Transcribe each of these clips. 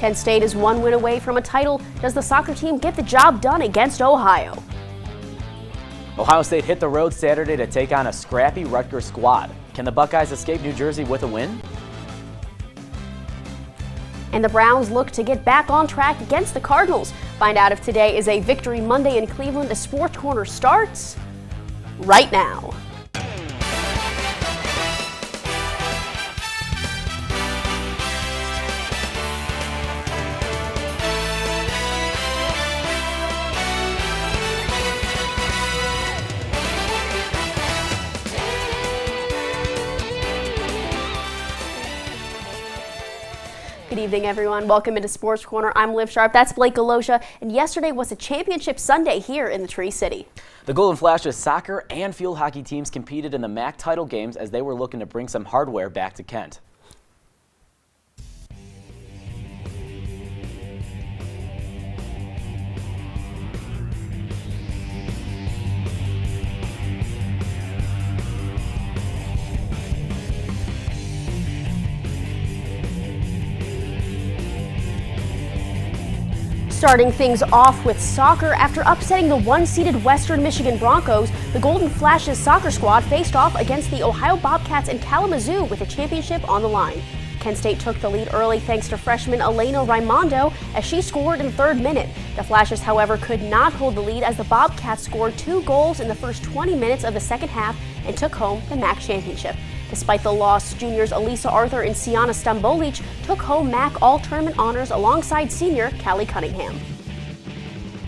Kent State is one win away from a title. Does the soccer team get the job done against Ohio? Ohio State hit the road Saturday to take on a scrappy Rutgers squad. Can the Buckeyes escape New Jersey with a win? And the Browns look to get back on track against the Cardinals. Find out if today is a victory Monday in Cleveland. The Sports Corner starts right now. Good evening, everyone. Welcome into Sports Corner. I'm Liv Sharp. That's Blake Galosha. And yesterday was a championship Sunday here in the Tree City. The Golden Flashes soccer and field hockey teams competed in the MAC title games as they were looking to bring some hardware back to Kent. Starting things off with soccer, after upsetting the one-seeded Western Michigan Broncos, the Golden Flashes soccer squad faced off against the Ohio Bobcats in Kalamazoo with a championship on the line. Kent State took the lead early thanks to freshman Elena Raimondo as she scored in the 3rd minute. The Flashes, however, could not hold the lead as the Bobcats scored 2 goals in the first 20 minutes of the second half and took home the MAC championship. Despite the loss, juniors Elisa Arthur and Siana Stambolic took home MAC All-Tournament honors alongside senior Callie Cunningham.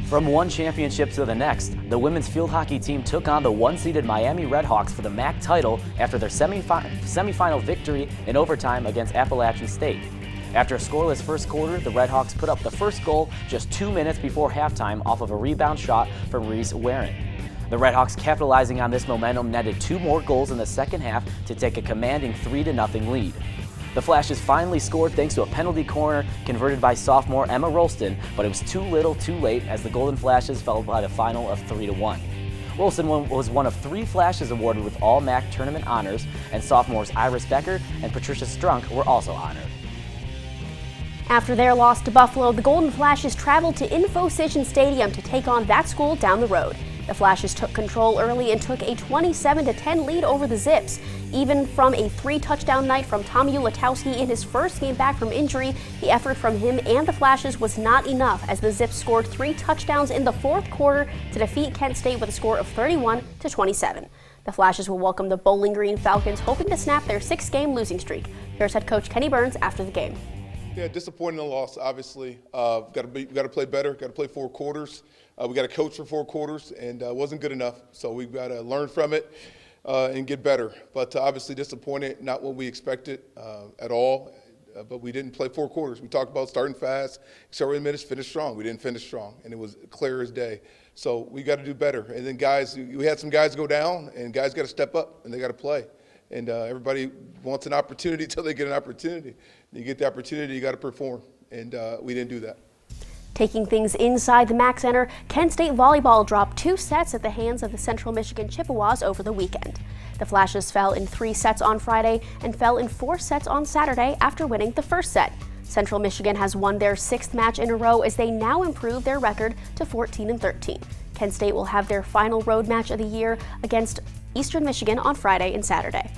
From one championship to the next, the women's field hockey team took on the one-seeded Miami Redhawks for the MAC title after their semifinal victory in overtime against Appalachian State. After a scoreless first quarter, the Redhawks put up the first goal just 2 minutes before halftime off of a rebound shot from Reese Warren. The Redhawks, capitalizing on this momentum, netted 2 more goals in the second half to take a commanding 3-0 lead. The Flashes finally scored thanks to a penalty corner converted by sophomore Emma Rolston, but it was too little too late as the Golden Flashes fell by the final of 3-1. Rolston was one of 3 Flashes awarded with all MAC tournament honors, and sophomores Iris Becker and Patricia Strunk were also honored. After their loss to Buffalo, the Golden Flashes traveled to Infocision Stadium to take on that school down the road. The Flashes took control early and took a 27-10 lead over the Zips. Even from a 3-touchdown night from Tommy Ulatowski in his first game back from injury, the effort from him and the Flashes was not enough as the Zips scored 3 touchdowns in the 4th quarter to defeat Kent State with a score of 31-27. The Flashes will welcome the Bowling Green Falcons, hoping to snap their 6-game losing streak. Here's head coach Kenny Burns after the game. Yeah, disappointing loss, obviously. Got to play better, got to play 4 quarters. We got to coach for 4 quarters, and it wasn't good enough. So we've got to learn from it and get better. But obviously disappointed, not what we expected at all. But we didn't play 4 quarters. We talked about starting fast, accelerated minutes, finish strong. We didn't finish strong, and it was clear as day. So we got to do better. And then guys, we had some guys go down, and guys got to step up, and they got to play. And everybody wants an opportunity until they get an opportunity. You get the opportunity, you got to perform, and we didn't do that. Taking things inside the MAC Center, Kent State volleyball dropped 2 sets at the hands of the Central Michigan Chippewas over the weekend. The Flashes fell in 3 sets on Friday and fell in 4 sets on Saturday after winning the first set. Central Michigan has won their 6th match in a row as they now improve their record to 14-13. Kent State will have their final road match of the year against Eastern Michigan on Friday and Saturday.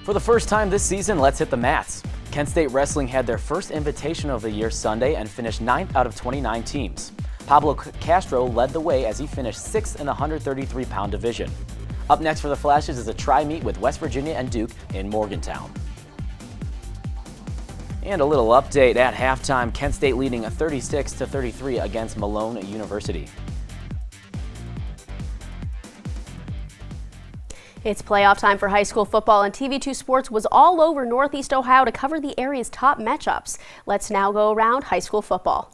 For the first time this season, let's hit the mats. Kent State Wrestling had their first invitation of the year Sunday and finished 9th out of 29 teams. Pablo Castro led the way as he finished 6th in the 133-pound division. Up next for the Flashes is a tri-meet with West Virginia and Duke in Morgantown. And a little update at halftime, Kent State leading 36-33 against Malone University. It's playoff time for high school football, and TV2 Sports was all over Northeast Ohio to cover the area's top matchups. Let's now go around high school football.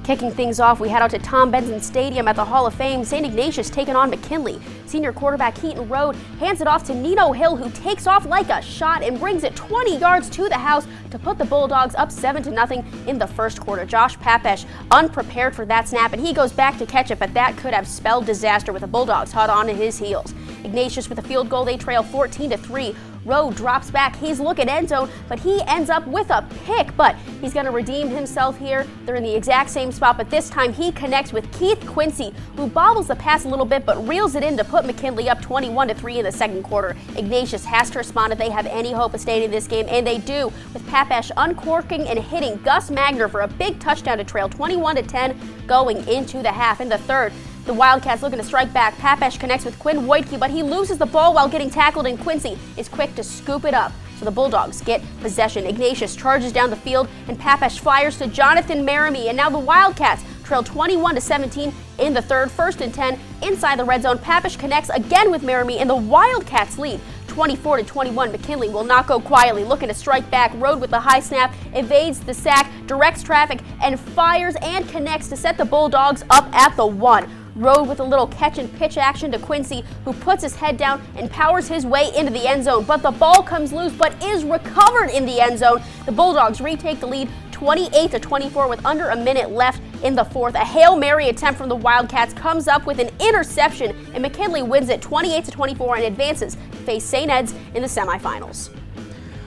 Kicking things off, we head out to Tom Benson Stadium at the Hall of Fame. St. Ignatius taking on McKinley. Senior quarterback Heaton Road hands it off to Nino Hill, who takes off like a shot and brings it 20 yards to the house to put the Bulldogs up 7-0 in the first quarter. Josh Papesh unprepared for that snap, and he goes back to catch it, but that could have spelled disaster with the Bulldogs hot on his heels. Ignatius with a field goal, they trail 14-3. Rowe drops back. He's looking end zone, but he ends up with a pick. But he's going to redeem himself here. They're in the exact same spot, but this time he connects with Keith Quincy, who bobbles the pass a little bit, but reels it in to put McKinley up 21-3 in the second quarter. Ignatius has to respond if they have any hope of staying in this game, and they do, with Papesh uncorking and hitting Gus Magner for a big touchdown to trail 21-10 going into the half. In the third, the Wildcats looking to strike back. Papesh connects with Quinn Wojtke, but he loses the ball while getting tackled, and Quincy is quick to scoop it up. So the Bulldogs get possession. Ignatius charges down the field, and Papesh fires to Jonathan Merrimee, and now the Wildcats trail 21-17 in the third. 1st and 10 inside the red zone. Papesh connects again with Merrimee, and the Wildcats lead 24-21. McKinley will not go quietly, looking to strike back. Rode with the high snap, evades the sack, directs traffic, and fires and connects to set the Bulldogs up at the 1. Rode with a little catch and pitch action to Quincy, who puts his head down and powers his way into the end zone. But the ball comes loose, but is recovered in the end zone. The Bulldogs retake the lead 28-24 with under a minute left in the fourth. A Hail Mary attempt from the Wildcats comes up with an interception, and McKinley wins it 28-24 and advances to face St. Ed's in the semifinals.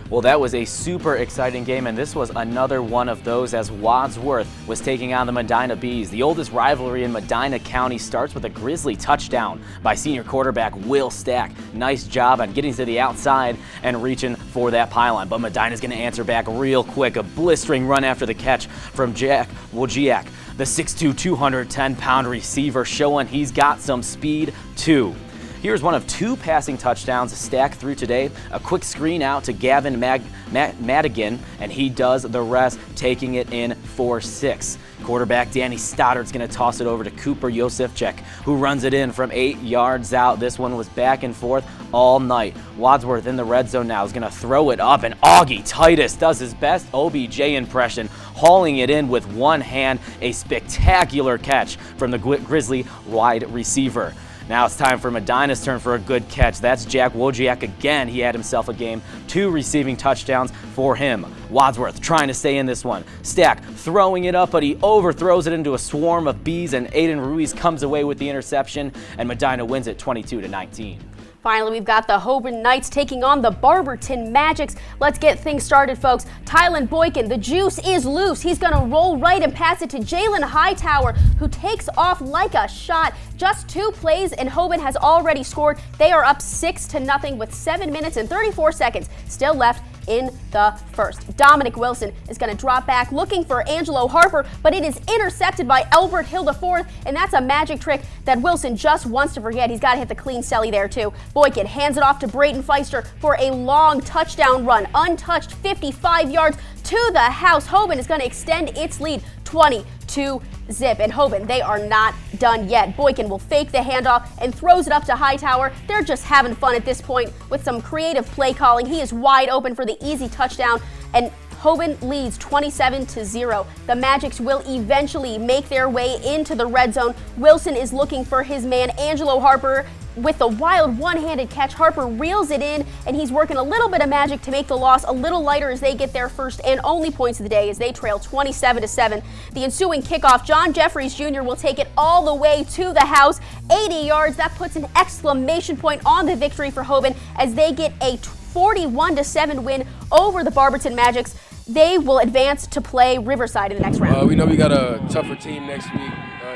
Well, that was a super exciting game, and this was another one of those as Wadsworth was taking on the Medina Bees. The oldest rivalry in Medina County starts with a Grizzly touchdown by senior quarterback Will Stack. Nice job on getting to the outside and reaching for that pylon, but Medina's going to answer back real quick. A blistering run after the catch from Jack Wojciak, the 6'2", 210-pound receiver, showing he's got some speed too. Here's one of 2 passing touchdowns Stack threw today. A quick screen out to Gavin Madigan, and he does the rest, taking it in for 6. Quarterback Danny Stoddard's going to toss it over to Cooper Yosefchek, who runs it in from 8 yards out. This one was back and forth all night. Wadsworth in the red zone now is going to throw it up, and Augie Titus does his best OBJ impression, hauling it in with one hand. A spectacular catch from the Grizzly wide receiver. Now it's time for Medina's turn for a good catch. That's Jack Wojciak again. He had himself a game. 2 receiving touchdowns for him. Wadsworth trying to stay in this one. Stack throwing it up, but he overthrows it into a swarm of bees, and Aiden Ruiz comes away with the interception, and Medina wins it 22-19. Finally, we've got the Hoban Knights taking on the Barberton Magics. Let's get things started, folks. Tylen Boykin, the juice is loose. He's going to roll right and pass it to Jalen Hightower, who takes off like a shot. Just 2 plays, and Hoban has already scored. They are up 6-0 with 7 minutes and 34 seconds still left in the first. Dominic Wilson is going to drop back looking for Angelo Harper, but it is intercepted by Albert Hill IV, and that's a magic trick that Wilson just wants to forget. He's got to hit the clean celly there too. Boykin hands it off to Brayton Feister for a long touchdown run, untouched 55 yards to the house. Hoban is going to extend its lead 20-zip, and Hoban, they are not done yet. Boykin will fake the handoff and throws it up to Hightower. They're just having fun at this point with some creative play calling. He is wide open for the easy touchdown, and Hoban leads 27-0. The Magics will eventually make their way into the red zone. Wilson is looking for his man, Angelo Harper. With the wild one-handed catch, Harper reels it in, and he's working a little bit of magic to make the loss a little lighter as they get their first and only points of the day as they trail 27-7. The ensuing kickoff, John Jeffries Jr. will take it all the way to the house, 80 yards. That puts an exclamation point on the victory for Hoban as they get a 41-7 win over the Barberton Magics. They will advance to play Riverside in the next round. We know we got a tougher team next week,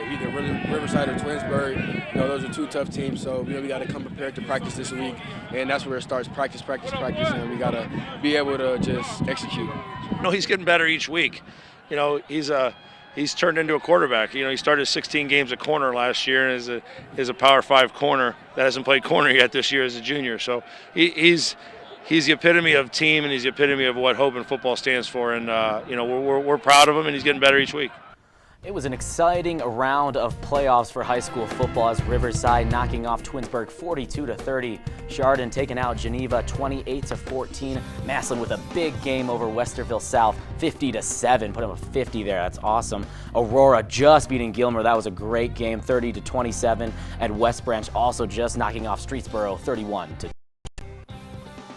either Riverside or Twinsburg. Those are 2 tough teams, so we got to come prepared to practice this week, and that's where it starts, practice, and we got to be able to just execute. He's getting better each week. He's turned into a quarterback. He started 16 games at corner last year and is a Power 5 corner that hasn't played corner yet this year as a junior. So he's the epitome of team, and he's the epitome of what Hoban football stands for. And we're proud of him, and he's getting better each week. It was an exciting round of playoffs for high school football as Riverside knocking off Twinsburg 42-30. Chardon taking out Geneva 28-14. Massillon with a big game over Westerville South 50-7. Put him a 50 there. That's awesome. Aurora just beating Gilmer. That was a great game, 30-27. And West Branch also just knocking off Streetsboro 31-2.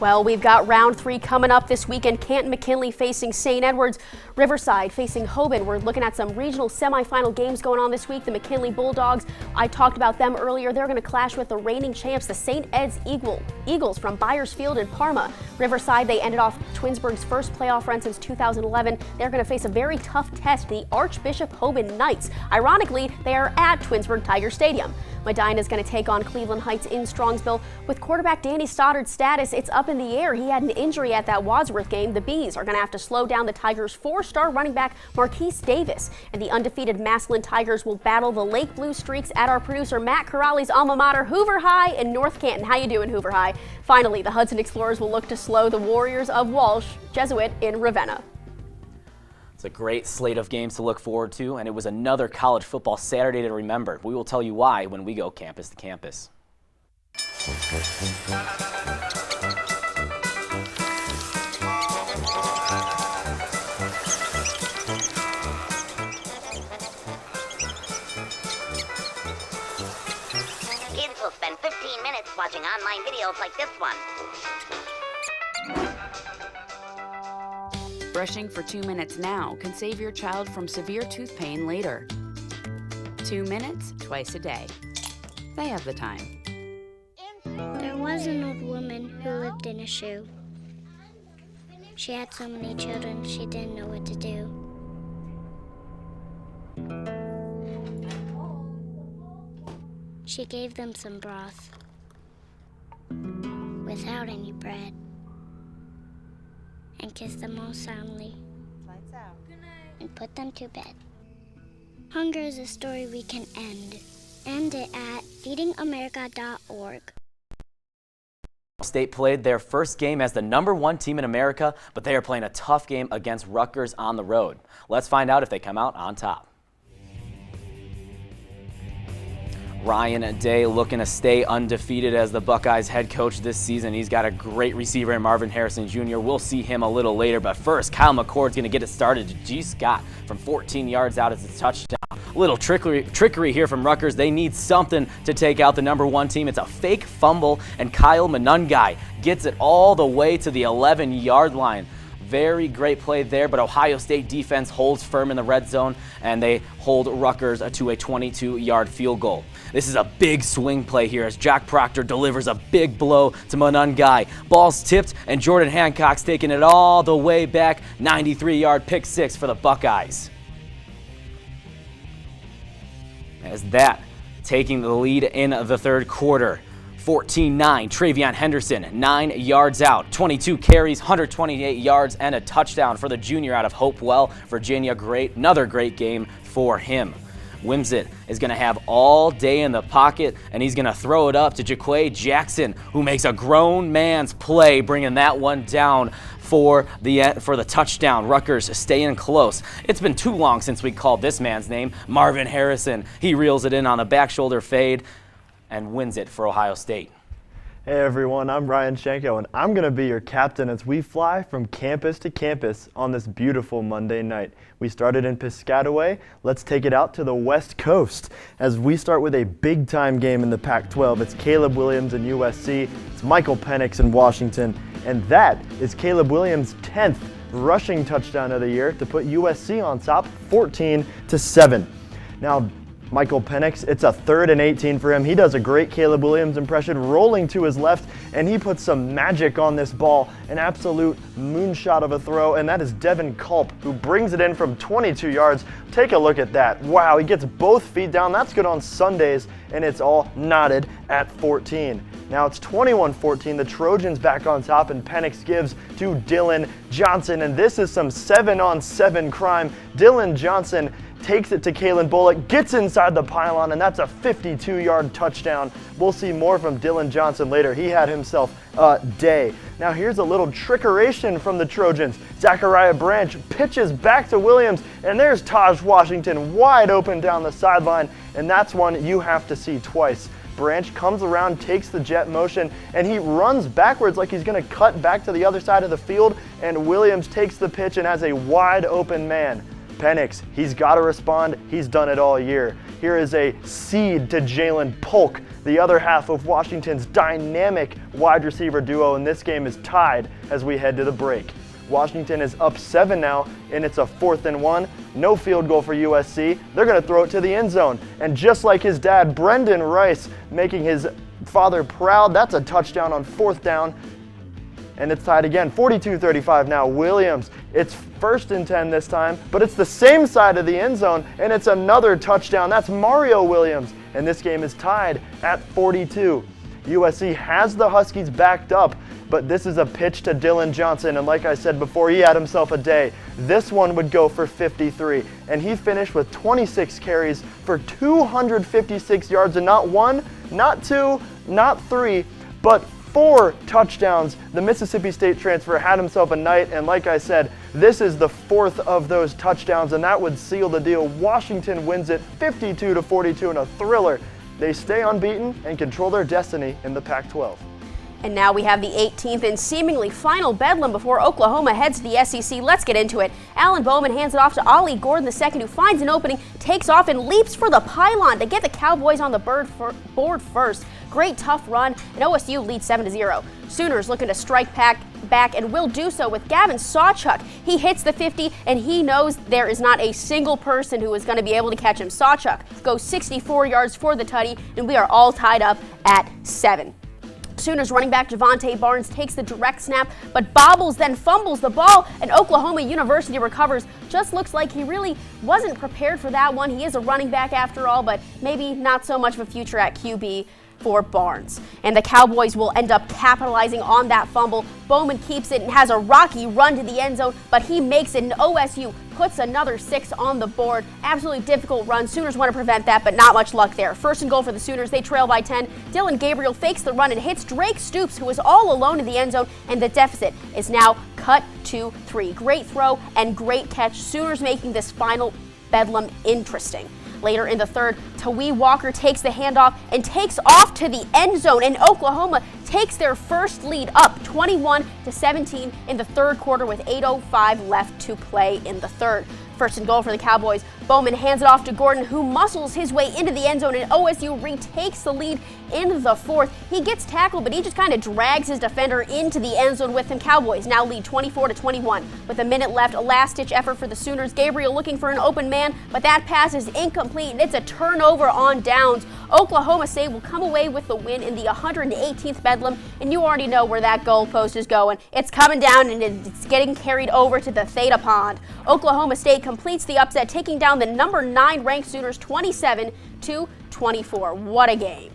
Well, we've got round 3 coming up this weekend. Canton-McKinley facing St. Edwards. Riverside facing Hoban. We're looking at some regional semifinal games going on this week. The McKinley Bulldogs, I talked about them earlier. They're going to clash with the reigning champs, the St. Ed's Eagles from Byersfield and Parma. Riverside, they ended off Twinsburg's first playoff run since 2011. They're going to face a very tough test, the Archbishop Hoban Knights. Ironically, they are at Twinsburg Tiger Stadium. Medina is going to take on Cleveland Heights in Strongsville. With quarterback Danny Stoddard's status, it's up in the air. He had an injury at that Wadsworth game. The Bees are going to have to slow down the Tigers' 4-star running back Marquise Davis. And the undefeated Massillon Tigers will battle the Lake Blue Streaks at our producer Matt Corrali's alma mater, Hoover High in North Canton. How you doing, Hoover High? Finally, the Hudson Explorers will look to slow the Warriors of Walsh Jesuit in Ravenna. It's a great slate of games to look forward to, and it was another college football Saturday to remember. We will tell you why when we go campus to campus. Kids will spend 15 minutes watching online videos like this one. Brushing for 2 minutes now can save your child from severe tooth pain later. 2 minutes, twice a day. They have the time. There was an old woman who lived in a shoe. She had so many children, she didn't know what to do. She gave them some broth without any bread and kissed them all soundly and put them to bed. Hunger is a story we can end. End it at feedingamerica.org. State played their first game as the #1 team in America, but they are playing a tough game against Rutgers on the road. Let's find out if they come out on top. Ryan Day looking to stay undefeated as the Buckeyes head coach this season. He's got a great receiver in Marvin Harrison Jr. We'll see him a little later, but first, Kyle McCord's going to get it started to G. Scott from 14 yards out as a touchdown. A little trickery here from Rutgers. They need something to take out the #1 team. It's a fake fumble, and Kyle Manungai gets it all the way to the 11-yard line. Very great play there, but Ohio State defense holds firm in the red zone, and they hold Rutgers to a 22-yard field goal. This is a big swing play here as Jack Proctor delivers a big blow to Manungai. Ball's tipped, and Jordan Hancock's taking it all the way back. 93-yard pick six for the Buckeyes. As that taking the lead in the third quarter. 14-9, Travion Henderson, 9 yards out, 22 carries, 128 yards, and a touchdown for the junior out of Hopewell, Virginia. Another great game for him. Wimsett is going to have all day in the pocket, and he's going to throw it up to Jaquay Jackson, who makes a grown man's play, bringing that one down for the touchdown. Rutgers staying close. It's been too long since we called this man's name, Marvin Harrison. He reels it in on the back shoulder fade and wins it for Ohio State. Hey everyone, I'm Ryan Shanko, and I'm going to be your captain as we fly from campus to campus on this beautiful Monday night. We started in Piscataway. Let's take it out to the West Coast as we start with a big-time game in the Pac-12. It's Caleb Williams and USC. It's Michael Penix in Washington, and that is Caleb Williams' 10th rushing touchdown of the year to put USC on top 14-7. Now, Michael Penix, it's a 3rd and 18 for him. He does a great Caleb Williams impression, rolling to his left, and he puts some magic on this ball, an absolute moonshot of a throw, and that is Devin Culp, who brings it in from 22 yards. Take a look at that. Wow, he gets both feet down. That's good on Sundays, and it's all knotted at 14. Now it's 21-14. The Trojans back on top, and Penix gives to Dylan Johnson, and this is some 7-on-7 crime. Dylan Johnson takes it to Kalen Bullock, gets inside the pylon, and that's a 52-yard touchdown. We'll see more from Dylan Johnson later. He had himself a day. Now here's a little trickeration from the Trojans. Zachariah Branch pitches back to Williams, and there's Taj Washington wide open down the sideline, and that's one you have to see twice. Branch comes around, takes the jet motion, and he runs backwards like he's going to cut back to the other side of the field, and Williams takes the pitch and has a wide open man. Penix, he's got to respond. He's done it all year. Here is a seed to Jalen Polk The other half of Washington's dynamic wide receiver duo in this game is tied as we head to the break. Washington is up 7 now, and it's a 4th and 1. No field goal for USC. They're going to throw it to the end zone. And just like his dad, Brendan Rice, making his father proud, that's a touchdown on 4th down. And it's tied again, 42-35 now. Williams, it's 1st and 10 this time, but it's the same side of the end zone, and it's another touchdown. That's Mario Williams, and this game is tied at 42. USC has the Huskies backed up, but this is a pitch to Dylan Johnson, and like I said before, he had himself a day. This one would go for 53, and he finished with 26 carries for 256 yards, and not 1, not 2, not 3, but 4 touchdowns. The Mississippi State transfer had himself a night, and like I said, this is the 4th of those touchdowns, and that would seal the deal. Washington wins it 52-42 in a thriller. They stay unbeaten and control their destiny in the Pac-12. And now we have the 18th and seemingly final bedlam before Oklahoma heads to the SEC. Let's get into it. Alan Bowman hands it off to Ollie Gordon II, who finds an opening, takes off, and leaps for the pylon to get the Cowboys on the board first. Great tough run, and OSU leads 7-0. Sooners looking to strike back and will do so with Gavin Sawchuk. He hits the 50, and he knows there is not a single person who is going to be able to catch him. Sawchuk goes 64 yards for the tutty, and we are all tied up at 7. Sooners running back Javonte Barnes takes the direct snap, but bobbles, then fumbles the ball, and Oklahoma University recovers. Just looks like he really wasn't prepared for that one. He is a running back after all, but maybe not so much of a future at QB for Barnes. And the Cowboys will end up capitalizing on that fumble. Bowman keeps it and has a rocky run to the end zone, but he makes it, and OSU puts another 6 on the board. Absolutely difficult run. Sooners want to prevent that, but not much luck there. 1st and goal for the Sooners. They trail by 10. Dylan Gabriel fakes the run and hits Drake Stoops, who is all alone in the end zone, and the deficit is now cut to 3. Great throw and great catch. Sooners making this final bedlam interesting. Later in the 3rd, Tawee Walker takes the handoff and takes off to the end zone, and Oklahoma takes their first lead up 21-17 in the 3rd quarter with 8:05 left to play in the 3rd. 1st and goal for the Cowboys. Bowman hands it off to Gordon, who muscles his way into the end zone, and OSU retakes the lead in the 4th. He gets tackled, but he just kind of drags his defender into the end zone with him. Cowboys now lead 24-21 with a minute left. A last-ditch effort for the Sooners. Gabriel looking for an open man, but that pass is incomplete, and it's a turnover on downs. Oklahoma State will come away with the win in the 118th bedlam, and you already know where that goalpost is going. It's coming down, and it's getting carried over to the Theta Pond. Oklahoma State completes the upset, taking down the number 9 ranked Sooners 27-24. What a game.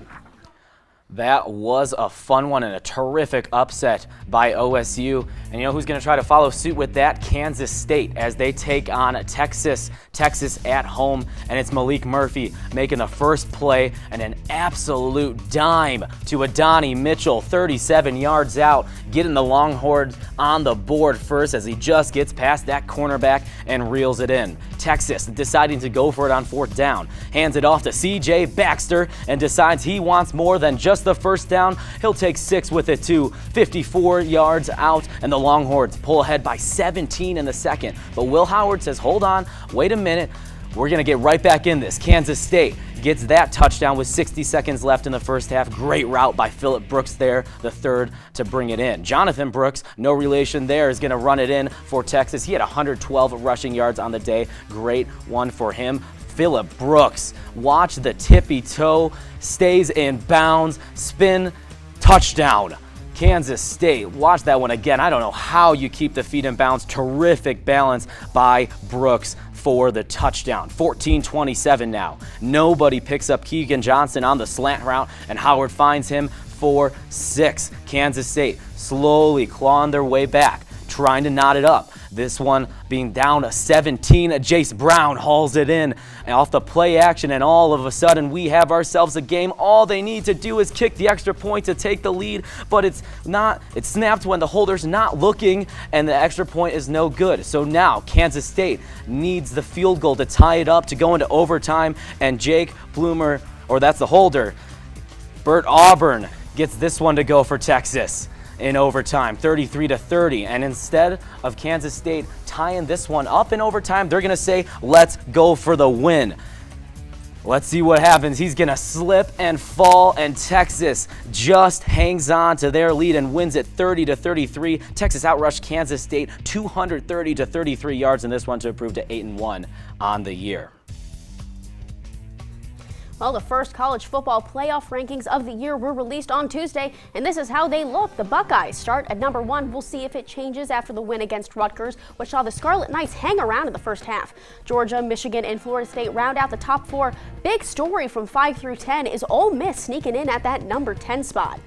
That was a fun one and a terrific upset by OSU. And you know who's going to try to follow suit with that? Kansas State, as they take on Texas at home. And it's Malik Murphy making the first play, and an absolute dime to Adonai Mitchell, 37 yards out, getting the Longhorns on the board first as he just gets past that cornerback and reels it in. Texas deciding to go for it on 4th down. Hands it off to C.J. Baxter and decides he wants more than just the first down. He'll take 6 with it too. 54 yards out, and the Longhorns pull ahead by 17 in the 2nd. But Will Howard says, hold on, wait a minute. We're going to get right back in this. Kansas State gets that touchdown with 60 seconds left in the first half. Great route by Phillip Brooks there, the 3rd to bring it in. Jonathan Brooks, no relation there, is going to run it in for Texas. He had 112 rushing yards on the day. Great one for him. Phillip Brooks, watch the tippy toe, stays in bounds, spin, touchdown. Kansas State, watch that one again. I don't know how you keep the feet in bounds. Terrific balance by Brooks for the touchdown. 14-27 now. Nobody picks up Keegan Johnson on the slant route, and Howard finds him for 6. Kansas State slowly clawing their way back, trying to knot it up. This one being down to 17. Jace Brown hauls it in off the play action, and all of a sudden we have ourselves a game. All they need to do is kick the extra point to take the lead, but it's snapped when the holder's not looking, and the extra point is no good. So now Kansas State needs the field goal to tie it up to go into overtime, and Jake Bloomer, or that's the holder, Bert Auburn, gets this one to go for Texas in overtime, 33-30. And instead of Kansas State tying this one up in overtime, they're going to say, let's go for the win. Let's see what happens. He's going to slip and fall, and Texas just hangs on to their lead and wins it 30-33. Texas outrushed Kansas State 230-33 yards in this one to improve to 8-1 on the year. Well, the first college football playoff rankings of the year were released on Tuesday, and this is how they look. The Buckeyes start at number 1. We'll see if it changes after the win against Rutgers, which saw the Scarlet Knights hang around in the first half. Georgia, Michigan, and Florida State round out the top 4. Big story from 5 through 10 is Ole Miss sneaking in at that number 10 spot.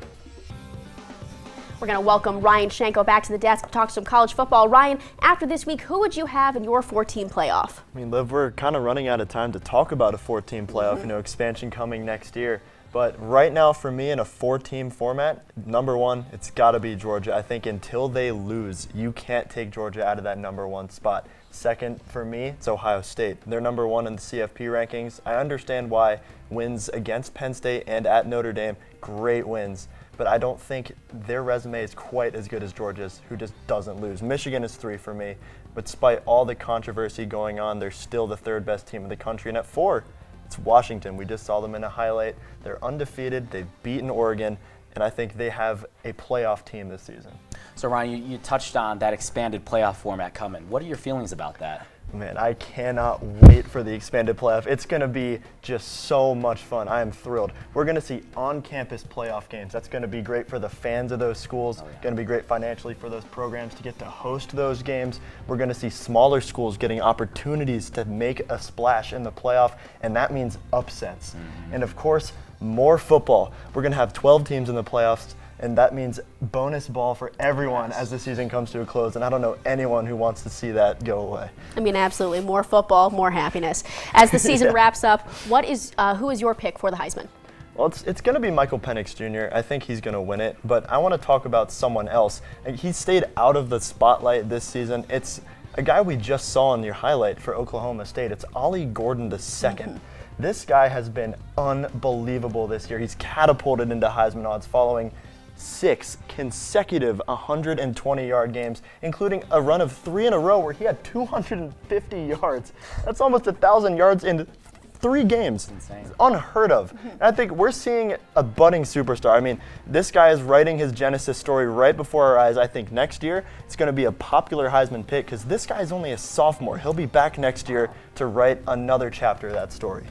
We're going to welcome Ryan Shanko back to the desk to talk some college football. Ryan, after this week, who would you have in your 4-team playoff? I mean, Liv, we're kind of running out of time to talk about a 4-team playoff, you know, expansion coming next year. But right now, for me, in a 4-team format, number 1, it's got to be Georgia. I think until they lose, you can't take Georgia out of that number 1 spot. Second, for me, it's Ohio State. They're number 1 in the CFP rankings. I understand why wins against Penn State and at Notre Dame, great wins. But I don't think their resume is quite as good as Georgia's, who just doesn't lose. Michigan is 3 for me. But despite all the controversy going on, they're still the 3rd best team in the country. And at 4, it's Washington. We just saw them in a highlight. They're undefeated. They've beaten Oregon. And I think they have a playoff team this season. So, Ryan, you touched on that expanded playoff format coming. What are your feelings about that? Man, I cannot wait for the expanded playoff. It's going to be just so much fun. I am thrilled. We're going to see on-campus playoff games. That's going to be great for the fans of those schools. Going to be great financially for those programs to get to host those games. We're going to see smaller schools getting opportunities to make a splash in the playoff, and that means upsets. And of course, more football. We're going to have 12 teams in the playoffs. And that means bonus ball for everyone as the season comes to a close. And I don't know anyone who wants to see that go away. I mean, absolutely. More football, more happiness. As the season wraps up, who is your pick for the Heisman? Well, it's going to be Michael Penix Jr. I think he's going to win it. But I want to talk about someone else. He stayed out of the spotlight this season. It's a guy we just saw in your highlight for Oklahoma State. It's Ollie Gordon II. This guy has been unbelievable this year. He's catapulted into Heisman odds following 6 consecutive 120-yard games, including a run of 3 in a row where he had 250 yards. That's almost 1,000 yards in 3 games. That's insane. It's unheard of. And I think we're seeing a budding superstar. I mean, this guy is writing his Genesis story right before our eyes. I think next year it's going to be a popular Heisman pick because this guy is only a sophomore. He'll be back next year to write another chapter of that story.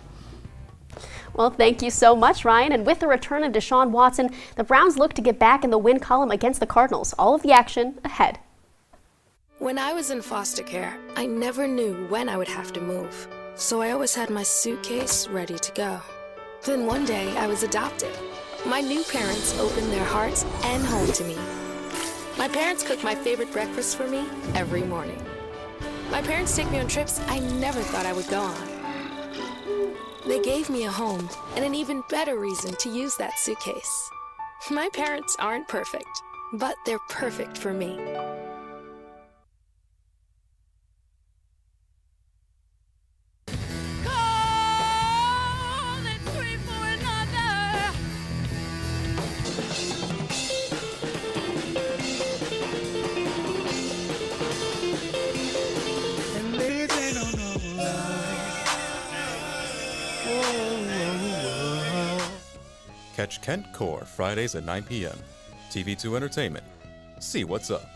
Well, thank you so much, Ryan. And with the return of Deshaun Watson, the Browns look to get back in the win column against the Cardinals. All of the action ahead. When I was in foster care, I never knew when I would have to move. So I always had my suitcase ready to go. Then one day, I was adopted. My new parents opened their hearts and home to me. My parents cook my favorite breakfast for me every morning. My parents take me on trips I never thought I would go on. They gave me a home and an even better reason to use that suitcase. My parents aren't perfect, but they're perfect for me. Catch Kent Core Fridays at 9 p.m. TV2 Entertainment. See what's up.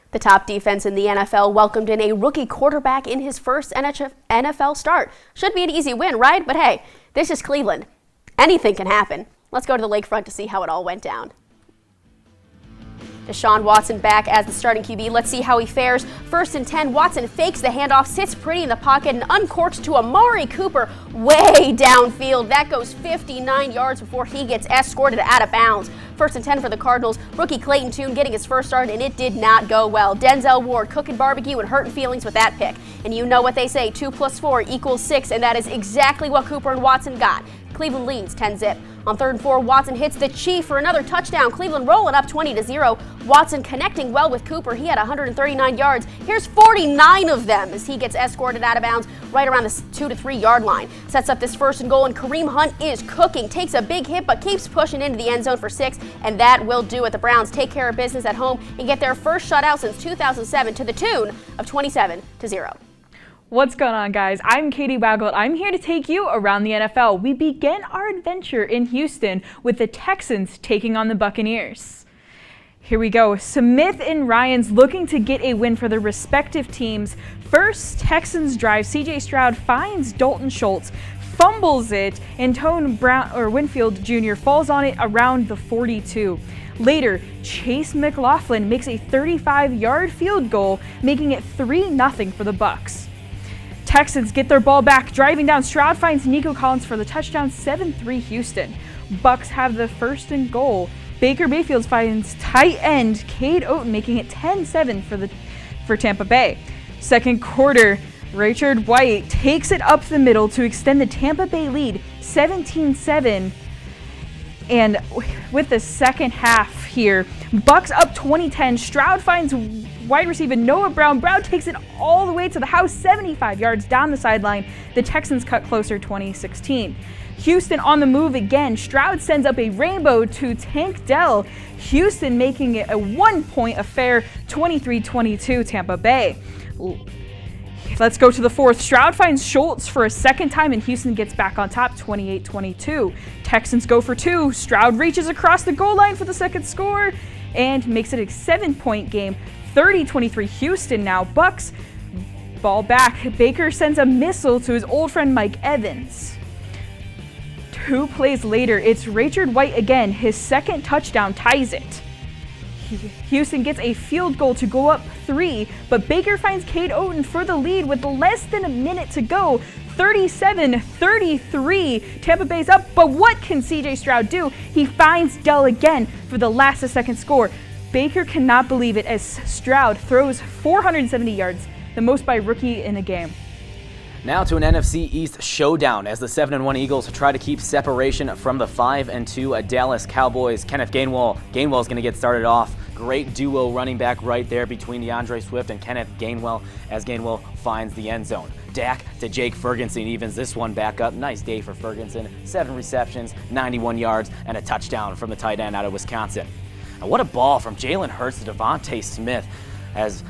The top defense in the NFL welcomed in a rookie quarterback in his first NFL start. Should be an easy win, right? But hey, this is Cleveland. Anything can happen. Let's go to the lakefront to see how it all went down. Deshaun Watson back as the starting QB. Let's see how he fares. 1st and 10, Watson fakes the handoff, sits pretty in the pocket, and uncorks to Amari Cooper way downfield. That goes 59 yards before he gets escorted out of bounds. 1st and 10 for the Cardinals. Rookie Clayton Tune getting his first start, and it did not go well. Denzel Ward cooking barbecue and hurting feelings with that pick. And you know what they say, 2 + 4 = 6, and that is exactly what Cooper and Watson got. Cleveland leads 10-zip. On 3rd and 4, Watson hits the Chief for another touchdown. Cleveland rolling up 20-0. Watson connecting well with Cooper. He had 139 yards. Here's 49 of them as he gets escorted out of bounds right around the 2 to 3 yard line. Sets up this 1st and goal, and Kareem Hunt is cooking. Takes a big hit, but keeps pushing into the end zone for 6, and that will do it. The Browns take care of business at home and get their first shutout since 2007 to the tune of 27-0. What's going on, guys? I'm Katie Waggold. I'm here to take you around the NFL. We begin our adventure in Houston with the Texans taking on the Buccaneers. Here we go. Smith and Ryans looking to get a win for their respective teams. First, Texans drive. C.J. Stroud finds Dalton Schultz, fumbles it, and Winfield Jr. falls on it around the 42. Later, Chase McLaughlin makes a 35-yard field goal, making it 3-0 for the Bucs. Texans get their ball back, driving down. Stroud finds Nico Collins for the touchdown, 7-3 Houston. Bucs have the first and goal. Baker Mayfield finds tight end Cade Otton, making it 10-7 for Tampa Bay. Second quarter, Richard White takes it up the middle to extend the Tampa Bay lead, 17-7. And with the second half here, Bucs up 20-10. Stroud finds wide receiver Noah Brown. Brown takes it all the way to the house, 75 yards down the sideline. The Texans cut closer, 20-16. Houston on the move again. Stroud sends up a rainbow to Tank Dell. Houston making it a 1-point affair, 23-22 Tampa Bay. Let's go to the fourth. Stroud finds Schultz for a second time, and Houston gets back on top, 28-22. Texans go for two. Stroud reaches across the goal line for the second score and makes it a 7-point game, 30-23 Houston now. Bucs ball back. Baker sends a missile to his old friend Mike Evans. 2 plays later, it's Richard White again. His second touchdown ties it. Houston gets a field goal to go up 3, but Baker finds Cade Otton for the lead with less than a minute to go. 37-33, Tampa Bay's up, but what can C.J. Stroud do? He finds Dell again for the last second score. Baker cannot believe it as Stroud throws 470 yards, the most by a rookie in a game. Now to an NFC East showdown as the 7-1 Eagles try to keep separation from the 5-2 Dallas Cowboys. Kenneth Gainwell is going to get started off. Great duo running back right there between DeAndre Swift and Kenneth Gainwell as Gainwell finds the end zone. Dak to Jake Ferguson evens this one back up. Nice day for Ferguson. 7 receptions, 91 yards, and a touchdown from the tight end out of Wisconsin. And what a ball from Jalen Hurts to Devontae Smith as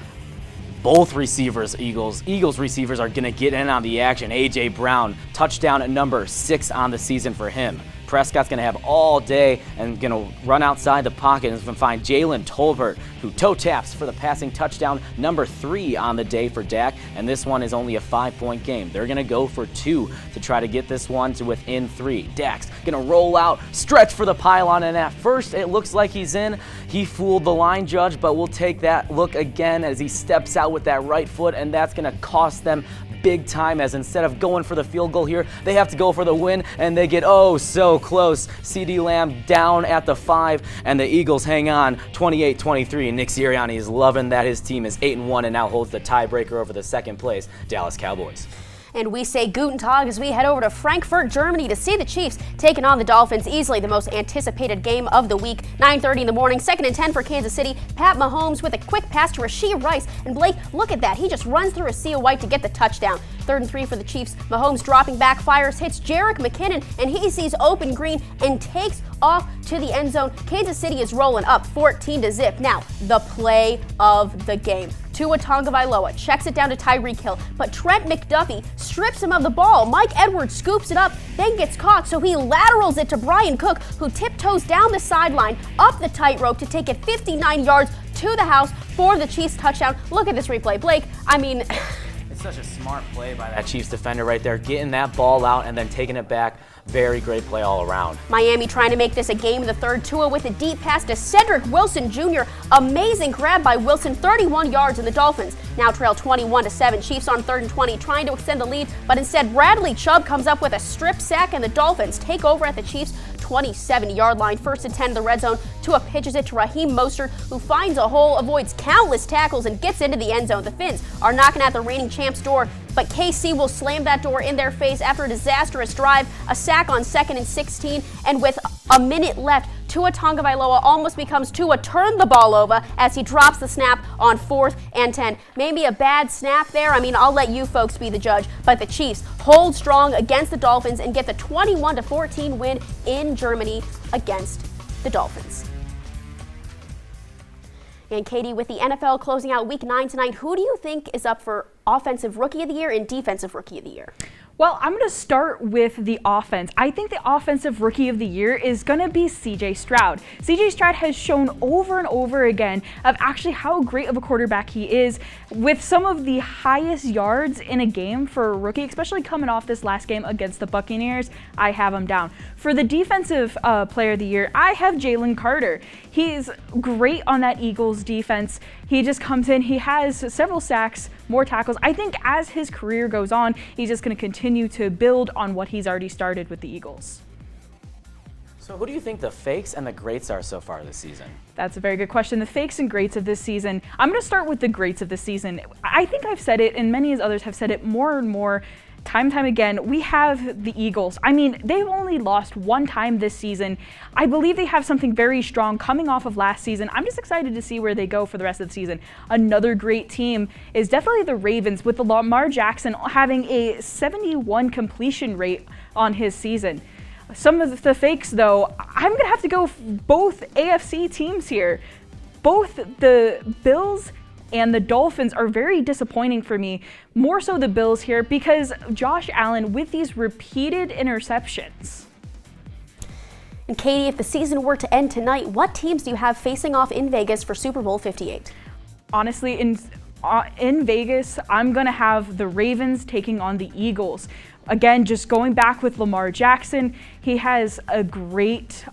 both receivers, Eagles receivers are going to get in on the action. A.J. Brown, touchdown at number 6 on the season for him. Prescott's going to have all day and going to run outside the pocket and is going to find Jalen Tolbert, who toe taps for the passing touchdown, number 3 on the day for Dak. And this one is only a 5-point game. They're going to go for 2 to try to get this one to within 3. Dak's going to roll out, stretch for the pylon, and at first it looks like he's in. He fooled the line judge, but we'll take that look again as he steps out with that right foot, and that's going to cost them big time, as instead of going for the field goal here, they have to go for the win, and they get oh so close. CeeDee Lamb down at the 5, and the Eagles hang on 28-23, and Nick Sirianni is loving that his team is 8-1 and now holds the tiebreaker over the second place Dallas Cowboys. And we say Guten Tag as we head over to Frankfurt, Germany to see the Chiefs taking on the Dolphins. Easily the most anticipated game of the week. 9:30 in the morning, 2nd and 10 for Kansas City. Pat Mahomes with a quick pass to Rashee Rice. And Blake, look at that. He just runs through Rasheed White to get the touchdown. 3rd and 3 for the Chiefs. Mahomes dropping back, fires, hits Jerick McKinnon, and he sees open green and takes off to the end zone. Kansas City is rolling up 14-0. Now, the play of the game. Tua Tagovailoa checks it down to Tyreek Hill, but Trent McDuffie strips him of the ball. Mike Edwards scoops it up, then gets caught, so he laterals it to Brian Cook, who tiptoes down the sideline, up the tightrope to take it 59 yards to the house for the Chiefs touchdown. Look at this replay, Blake. I mean, it's such a smart play by that Chiefs defender right there, getting that ball out and then taking it back. Very great play all around. Miami trying to make this a game in the third. Tua with a deep pass to Cedric Wilson Jr. Amazing grab by Wilson, 31 yards, and the Dolphins now trail 21-7. Chiefs on 3rd and 20 trying to extend the lead, but instead Bradley Chubb comes up with a strip sack and the Dolphins take over at the Chiefs' 27-yard line. 1st and 10 in the red zone. Tua pitches it to Raheem Mostert, who finds a hole, avoids countless tackles, and gets into the end zone. The Finns are knocking at the reigning champs' door, but KC will slam that door in their face after a disastrous drive, a sack on 2nd and 16, and with a minute left, Tua Tagovailoa almost becomes Tua turn the ball over as he drops the snap on 4th and 10. Maybe a bad snap there. I mean, I'll let you folks be the judge, but the Chiefs hold strong against the Dolphins and get the 21-14 win in Germany against the Dolphins. And Katie, with the NFL closing out Week 9 tonight, who do you think is up for Offensive Rookie of the Year and Defensive Rookie of the Year? Well, I'm going to start with the offense. I think the Offensive Rookie of the Year is going to be C.J. Stroud. C.J. Stroud has shown over and over again of actually how great of a quarterback he is, with some of the highest yards in a game for a rookie, especially coming off this last game against the Buccaneers. I have him down. For the Defensive Player of the Year, I have Jalen Carter. He's great on that Eagles defense. He just comes in, he has several sacks, more tackles. I think as his career goes on, he's just going to continue to build on what he's already started with the Eagles. So who do you think the fakes and the greats are so far this season? That's a very good question. The fakes and greats of this season. I'm going to start with the greats of this season. I think I've said it, and many others have said it more and more, time and time again. We have the Eagles. I mean, they've only lost one time this season. I believe they have something very strong coming off of last season. I'm just excited to see where they go for the rest of the season. Another great team is definitely the Ravens, with Lamar Jackson having a 71 completion rate on his season. Some of the fakes, though, I'm going to have to go both AFC teams here. Both the Bills and the Dolphins are very disappointing for me, more so the Bills here, because Josh Allen with these repeated interceptions. And Katie, if the season were to end tonight, what teams do you have facing off in Vegas for Super Bowl 58? Honestly, in Vegas, I'm going to have the Ravens taking on the Eagles. Again, just going back with Lamar Jackson, he has a great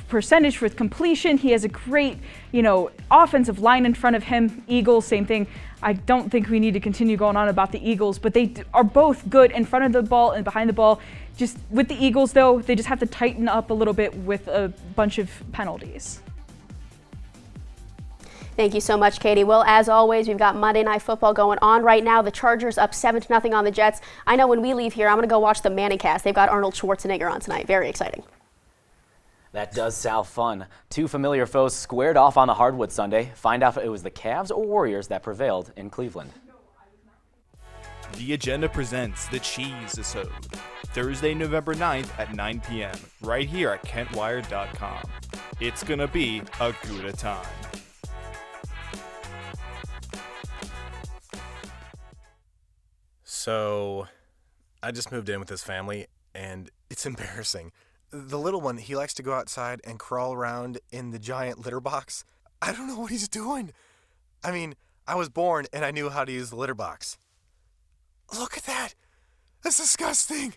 percentage with completion. He has a great, offensive line in front of him. Eagles, same thing. I don't think we need to continue going on about the Eagles, but they are both good in front of the ball and behind the ball. Just with the Eagles, though, they just have to tighten up a little bit with a bunch of penalties. Thank you so much, Katie. Well, as always, we've got Monday Night Football going on right now. The Chargers up 7-0 on the Jets. I know when we leave here, I'm going to go watch the Manning cast. They've got Arnold Schwarzenegger on tonight. Very exciting. That does sound fun. Two familiar foes squared off on the hardwood Sunday. Find out if it was the Cavs or Warriors that prevailed in Cleveland. The Agenda presents The Cheese-isode, Thursday, November 9th at 9 p.m. right here at KentWire.com. It's gonna be a good time. So, I just moved in with this family, and it's embarrassing. The little one, he likes to go outside and crawl around in the giant litter box. I don't know what he's doing. I mean, I was born and I knew how to use the litter box. Look at that. That's disgusting.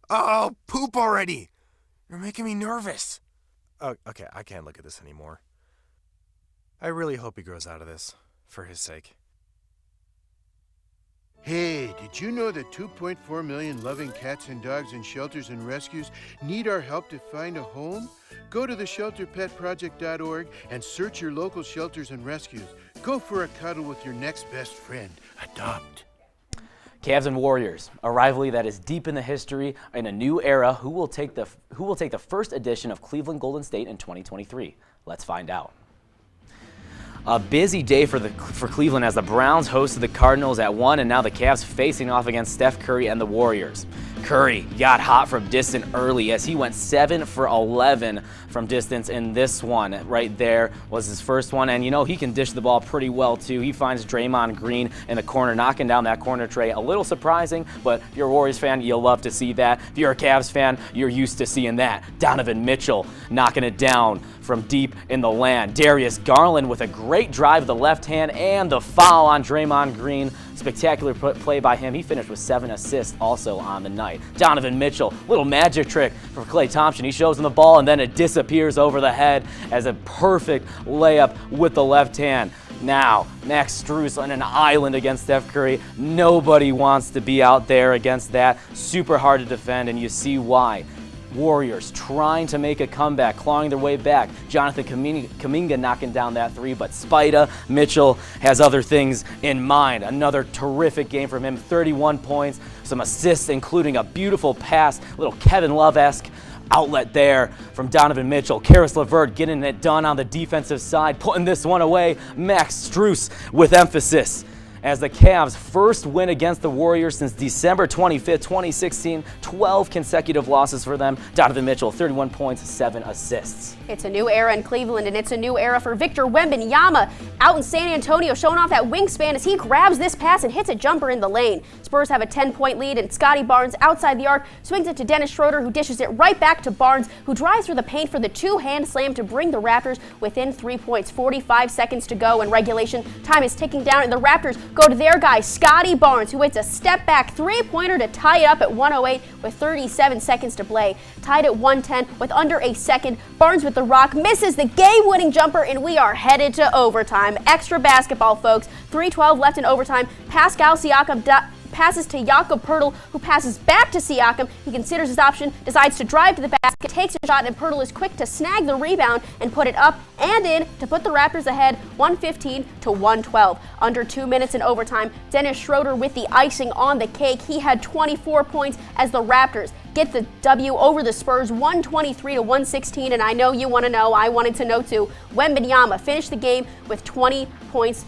Oh, poop already. You're making me nervous. Oh, okay, I can't look at this anymore. I really hope he grows out of this, for his sake. Hey, did you know that 2.4 million loving cats and dogs in shelters and rescues need our help to find a home? Go to theshelterpetproject.org and search your local shelters and rescues. Go for a cuddle with your next best friend. Adopt. Cavs and Warriors, a rivalry that is deep in the history in a new era. Who will take the first edition of Cleveland Golden State in 2023? Let's find out. A busy day for Cleveland as the Browns hosted the Cardinals at 1, and now the Cavs facing off against Steph Curry and the Warriors. Curry got hot from distance early as he went 7 for 11 from distance in this one. Right there was his first one, and he can dish the ball pretty well too. He finds Draymond Green in the corner, knocking down that corner tray. A little surprising, but if you're a Warriors fan, you'll love to see that. If you're a Cavs fan, you're used to seeing that. Donovan Mitchell knocking it down from deep in the land. Darius Garland with a great drive with the left hand and the foul on Draymond Green. Spectacular play by him. He finished with 7 assists also on the night. Donovan Mitchell, little magic trick for Klay Thompson. He shows him the ball and then it disappears over the head as a perfect layup with the left hand. Now, Max Strus on an island against Steph Curry. Nobody wants to be out there against that. Super hard to defend, and you see why. Warriors trying to make a comeback, clawing their way back. Jonathan Kuminga knocking down that three, but Spida Mitchell has other things in mind. Another terrific game from him, 31 points, some assists, including a beautiful pass, little Kevin Love-esque outlet there from Donovan Mitchell. Karis LeVert getting it done on the defensive side, putting this one away. Max Strus with emphasis. as the Cavs' first win against the Warriors since December 25th, 2016. 12 consecutive losses for them. Donovan Mitchell, 31 points, 7 assists. It's a new era in Cleveland, and it's a new era for Victor Wembanyama out in San Antonio, showing off that wingspan as he grabs this pass and hits a jumper in the lane. Spurs have a 10-point lead, and Scotty Barnes outside the arc swings it to Dennis Schroeder, who dishes it right back to Barnes, who drives through the paint for the two-hand slam to bring the Raptors within 3 points. 45 seconds to go in regulation. Time is ticking down, and the Raptors go to their guy, Scotty Barnes, who hits a step-back three-pointer to tie it up at 108 with 37 seconds to play. Tied at 110 with under a second. Barnes with the rock misses the game-winning jumper, and we are headed to overtime. Extra basketball, folks. 3:12 left in overtime. Pascal Siakam passes to Jakob Poeltl, who passes back to Siakam. He considers his option, decides to drive to the basket, takes a shot, and Poeltl is quick to snag the rebound and put it up and in to put the Raptors ahead 115 to 112. Under 2 minutes in overtime, Dennis Schroeder with the icing on the cake. He had 24 points as the Raptors get the W over the Spurs 123 to 116, and I know you want to know, I wanted to know too. Wembanyama finished the game with 20 points.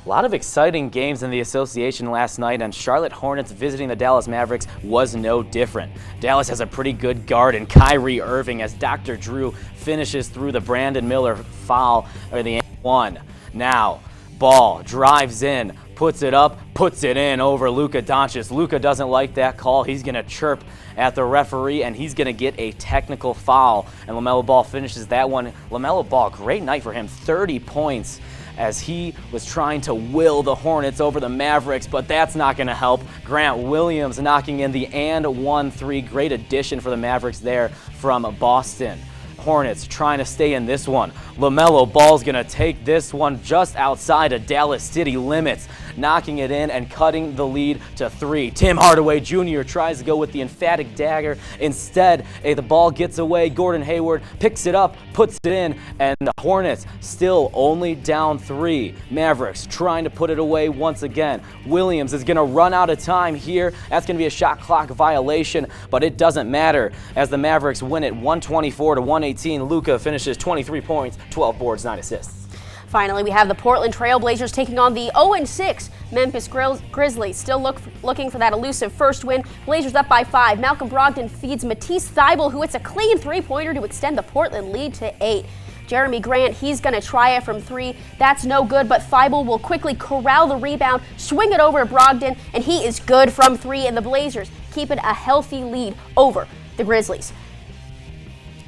A lot of exciting games in the association last night, and Charlotte Hornets visiting the Dallas Mavericks was no different. Dallas has a pretty good guard in Kyrie Irving as Dr. Drew finishes through the Brandon Miller foul, or the one. Now, Ball drives in, puts it up, puts it in over Luka Doncic. Luka doesn't like that call. He's going to chirp at the referee, and he's going to get a technical foul. And LaMelo Ball finishes that one. LaMelo Ball, great night for him, 30 points. As he was trying to will the Hornets over the Mavericks, but that's not going to help. Grant Williams knocking in the and 1-3. Great addition for the Mavericks there from Boston. Hornets trying to stay in this one. LaMelo Ball's going to take this one just outside of Dallas city limits, knocking it in and cutting the lead to 3. Tim Hardaway Jr. tries to go with the emphatic dagger. Instead, the ball gets away. Gordon Hayward picks it up, puts it in, and the Hornets still only down 3. Mavericks trying to put it away once again. Williams is going to run out of time here. That's going to be a shot clock violation, but it doesn't matter as the Mavericks win it 124 to 118. Luka finishes 23 points, 12 boards, 9 assists. Finally, we have the Portland Trail Blazers taking on the 0-6 Memphis Grizzlies. Still looking for that elusive first win. Blazers up by 5. Malcolm Brogdon feeds Matisse Thybulle, who hits a clean three-pointer to extend the Portland lead to 8. Jeremy Grant, he's going to try it from 3. That's no good, but Thybulle will quickly corral the rebound, swing it over to Brogdon, and he is good from 3, and the Blazers keep it a healthy lead over the Grizzlies.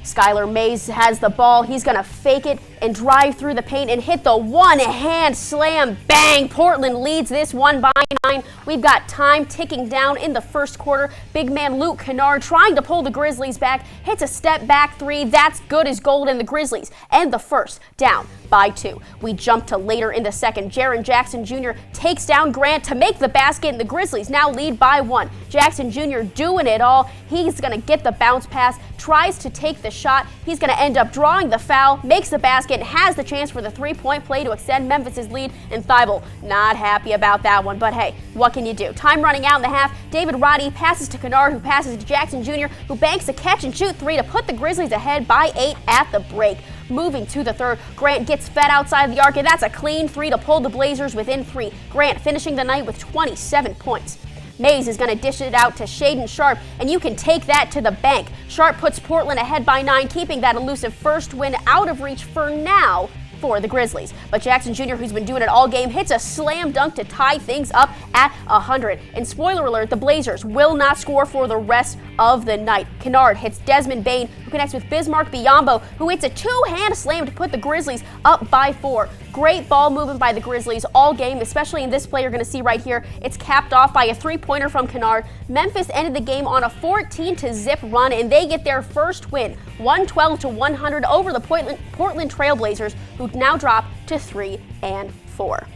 Skylar Mays has the ball. He's going to fake it and drive through the paint and hit the one-hand slam. Bang! Portland leads this one by 9. We've got time ticking down in the first quarter. Big man Luke Kennard trying to pull the Grizzlies back. Hits a step back 3. That's good as gold, and the Grizzlies end the first down by 2. We jump to later in the second. Jaren Jackson Jr. takes down Grant to make the basket, and the Grizzlies now lead by 1. Jackson Jr. doing it all. He's going to get the bounce pass, tries to take the shot. He's going to end up drawing the foul, makes the basket, and has the chance for the three-point play to extend Memphis' lead, and Thybulle not happy about that one. But hey, what can you do? Time running out in the half. David Roddy passes to Kennard, who passes to Jackson Jr., who banks a catch-and-shoot 3 to put the Grizzlies ahead by 8 at the break. Moving to the third, Grant gets fed outside the arc, and that's a clean 3 to pull the Blazers within 3. Grant finishing the night with 27 points. Mays is going to dish it out to Shaedon Sharpe, and you can take that to the bank. Sharpe puts Portland ahead by 9, keeping that elusive first win out of reach for now for the Grizzlies. But Jackson Jr., who's been doing it all game, hits a slam dunk to tie things up at 100. And spoiler alert, the Blazers will not score for the rest of the night. Kennard hits Desmond Bane, who connects with Bismarck Biyombo, who hits a two-hand slam to put the Grizzlies up by 4. Great ball movement by the Grizzlies all game, especially in this play you're going to see right here. It's capped off by a three-pointer from Kennard. Memphis ended the game on a 14-0 run, and they get their first win, 112-100 over the Portland Trail Blazers, who now drop to 3-4.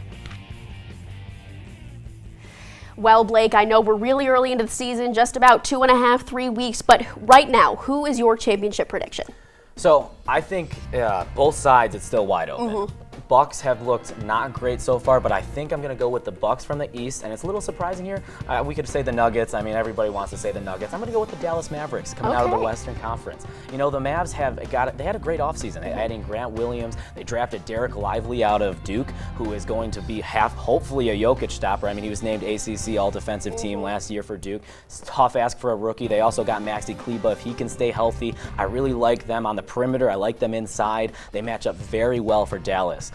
Well, Blake, I know we're really early into the season, just about 2.5-3 weeks, but right now, who is your championship prediction? So I think both sides, it's still wide open. Bucks have looked not great so far, but I think I'm going to go with the Bucks from the East, and it's a little surprising here. We could say the Nuggets. I mean, everybody wants to say the Nuggets. I'm going to go with the Dallas Mavericks coming out of the Western Conference. You know, the Mavs they had a great offseason. They adding Grant Williams. They drafted Derek Lively out of Duke, who is going to be hopefully a Jokic stopper. I mean, he was named ACC All-Defensive Team last year for Duke. It's a tough ask for a rookie. They also got Maxi Kleber if he can stay healthy. I really like them on the perimeter. I like them inside. They match up very well for Dallas.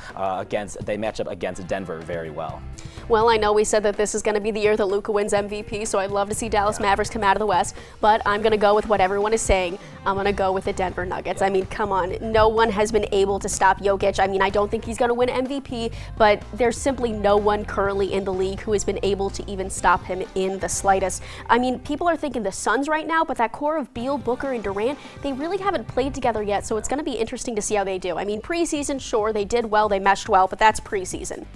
They match up against Denver very well. Well, I know we said that this is going to be the year that Luka wins MVP, so I'd love to see Dallas Mavericks come out of the West, but I'm going to go with what everyone is saying. I'm going to go with the Denver Nuggets. I mean, come on. No one has been able to stop Jokic. I mean, I don't think he's going to win MVP, but there's simply no one currently in the league who has been able to even stop him in the slightest. I mean, people are thinking the Suns right now, but that core of Beal, Booker, and Durant, they really haven't played together yet, so it's going to be interesting to see how they do. I mean, preseason, sure, they did well, they meshed well, but that's preseason.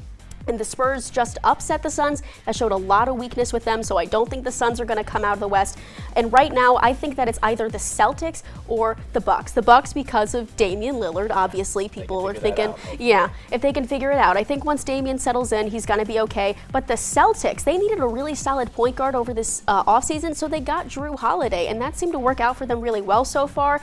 And the Spurs just upset the Suns. That showed a lot of weakness with them, so I don't think the Suns are going to come out of the West. And right now, I think that it's either the Celtics or the Bucks. The Bucks because of Damian Lillard, obviously. People are thinking, yeah, if they can figure it out. I think once Damian settles in, he's going to be okay. But the Celtics, they needed a really solid point guard over this offseason, so they got Drew Holiday, and that seemed to work out for them really well so far.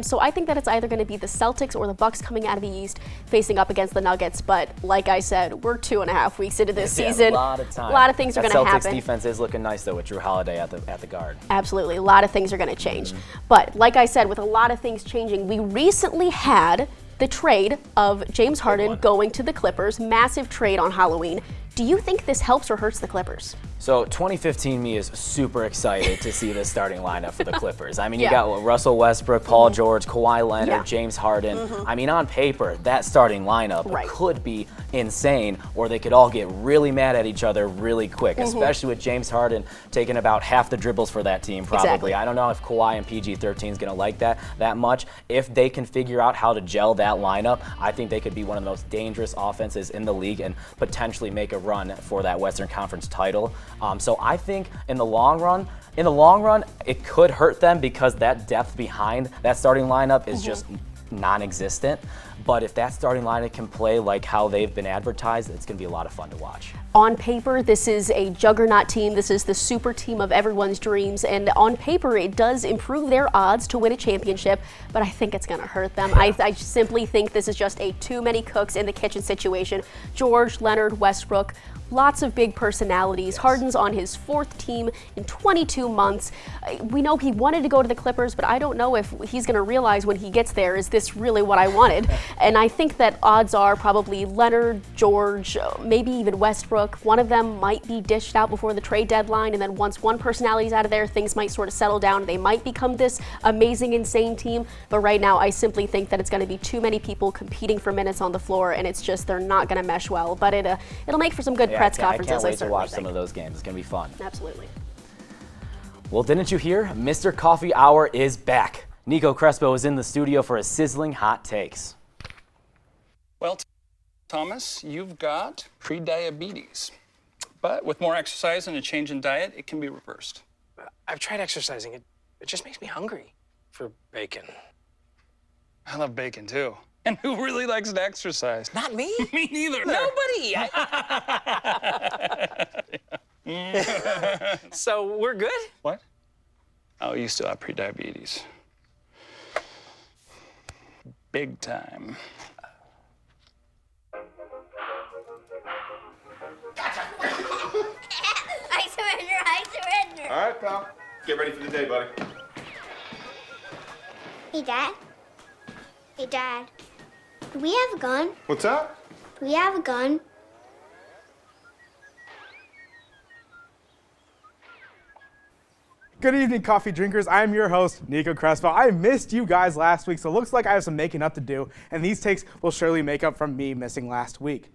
So I think that it's either going to be the Celtics or the Bucks coming out of the East facing up against the Nuggets. But like I said, we're 2.5 weeks into this season. A lot of time. A lot of things are going to happen. Celtics defense is looking nice though with Drew Holiday at the guard. Absolutely, a lot of things are going to change. But like I said, with a lot of things changing, we recently had the trade of James Harden going to the Clippers. Massive trade on Halloween. Do you think this helps or hurts the Clippers? So 2015 me is super excited to see this starting lineup for the Clippers. I mean, you got Russell Westbrook, Paul George, Kawhi Leonard, James Harden. I mean, on paper, that starting lineup could be insane, or they could all get really mad at each other really quick, especially with James Harden taking about half the dribbles for that team, probably. Exactly. I don't know if Kawhi and PG-13 is going to like that much. If they can figure out how to gel that lineup, I think they could be one of the most dangerous offenses in the league and potentially make a run for that Western Conference title. So I think in the long run, it could hurt them because that depth behind that starting lineup is just non-existent. But if that starting lineup can play like how they've been advertised, it's going to be a lot of fun to watch. On paper, this is a juggernaut team. This is the super team of everyone's dreams. And on paper, it does improve their odds to win a championship, but I think it's going to hurt them. I simply think this is just a too many cooks in the kitchen situation. George, Leonard, Westbrook, lots of big personalities. Harden's on his 4th team in 22 months. We know he wanted to go to the Clippers, but I don't know if he's going to realize when he gets there, is this really what I wanted? And I think that odds are probably Leonard, George, maybe even Westbrook. One of them might be dished out before the trade deadline, and then once one personality's out of there, things might sort of settle down. They might become this amazing, insane team. But right now, I simply think that it's going to be too many people competing for minutes on the floor, and it's just they're not going to mesh well. But it'll make for some good press conferences. I can't wait to watch some of those games. It's going to be fun. Absolutely. Well, didn't you hear? Mr. Coffee Hour is back. Nico Crespo is in the studio for his sizzling hot takes. Well, Thomas, you've got pre-diabetes. But with more exercise and a change in diet, it can be reversed. I've tried exercising. It just makes me hungry for bacon. I love bacon, too. And who really likes to exercise? Not me. Me neither. Nobody. So we're good? What? Oh, you still have pre-diabetes. Big time. I surrender. All right, pal. Get ready for the day, buddy. Hey, Dad. Hey, Dad. Do we have a gun? What's up? Do we have a gun? Good evening, coffee drinkers. I'm your host, Nico Crespo. I missed you guys last week, so it looks like I have some making up to do, and these takes will surely make up from me missing last week.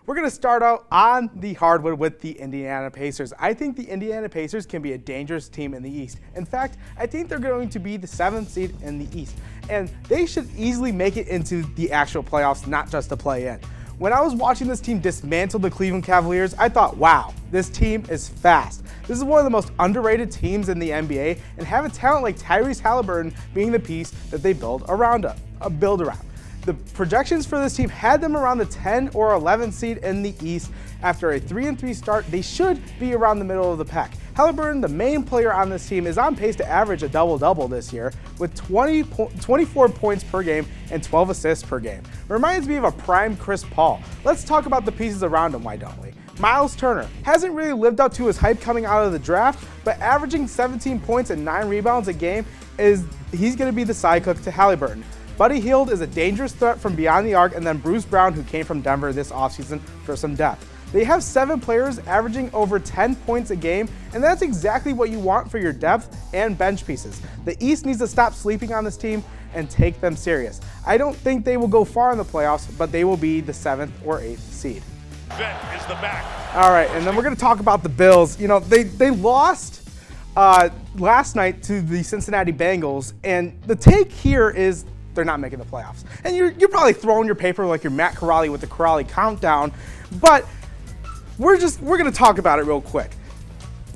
We're going to start out on the hardwood with the Indiana Pacers. I think the Indiana Pacers can be a dangerous team in the East. In fact, I think they're going to be the 7th seed in the East, and they should easily make it into the actual playoffs, not just the play-in. When I was watching this team dismantle the Cleveland Cavaliers, I thought, wow, this team is fast. This is one of the most underrated teams in the NBA, and have a talent like Tyrese Halliburton being the piece that they build around. The projections for this team had them around the 10 or 11 seed in the East. After a 3-3 start, they should be around the middle of the pack. Halliburton, the main player on this team, is on pace to average a double-double this year with 24 points per game and 12 assists per game. Reminds me of a prime Chris Paul. Let's talk about the pieces around him, why don't we? Miles Turner hasn't really lived up to his hype coming out of the draft, but averaging 17 points and 9 rebounds a game he's going to be the sidekick to Halliburton. Buddy Hield is a dangerous threat from beyond the arc, and then Bruce Brown, who came from Denver this offseason for some depth. They have 7 players averaging over 10 points a game, and that's exactly what you want for your depth and bench pieces. The East needs to stop sleeping on this team and take them serious. I don't think they will go far in the playoffs, but they will be the 7th or 8th seed. Vet is the back. All right, and then we're going to talk about the Bills. You know, they lost last night to the Cincinnati Bengals, and the take here is they're not making the playoffs. And you're probably throwing your paper like you're Matt Corrali with the Corrali countdown, but we're going to talk about it real quick.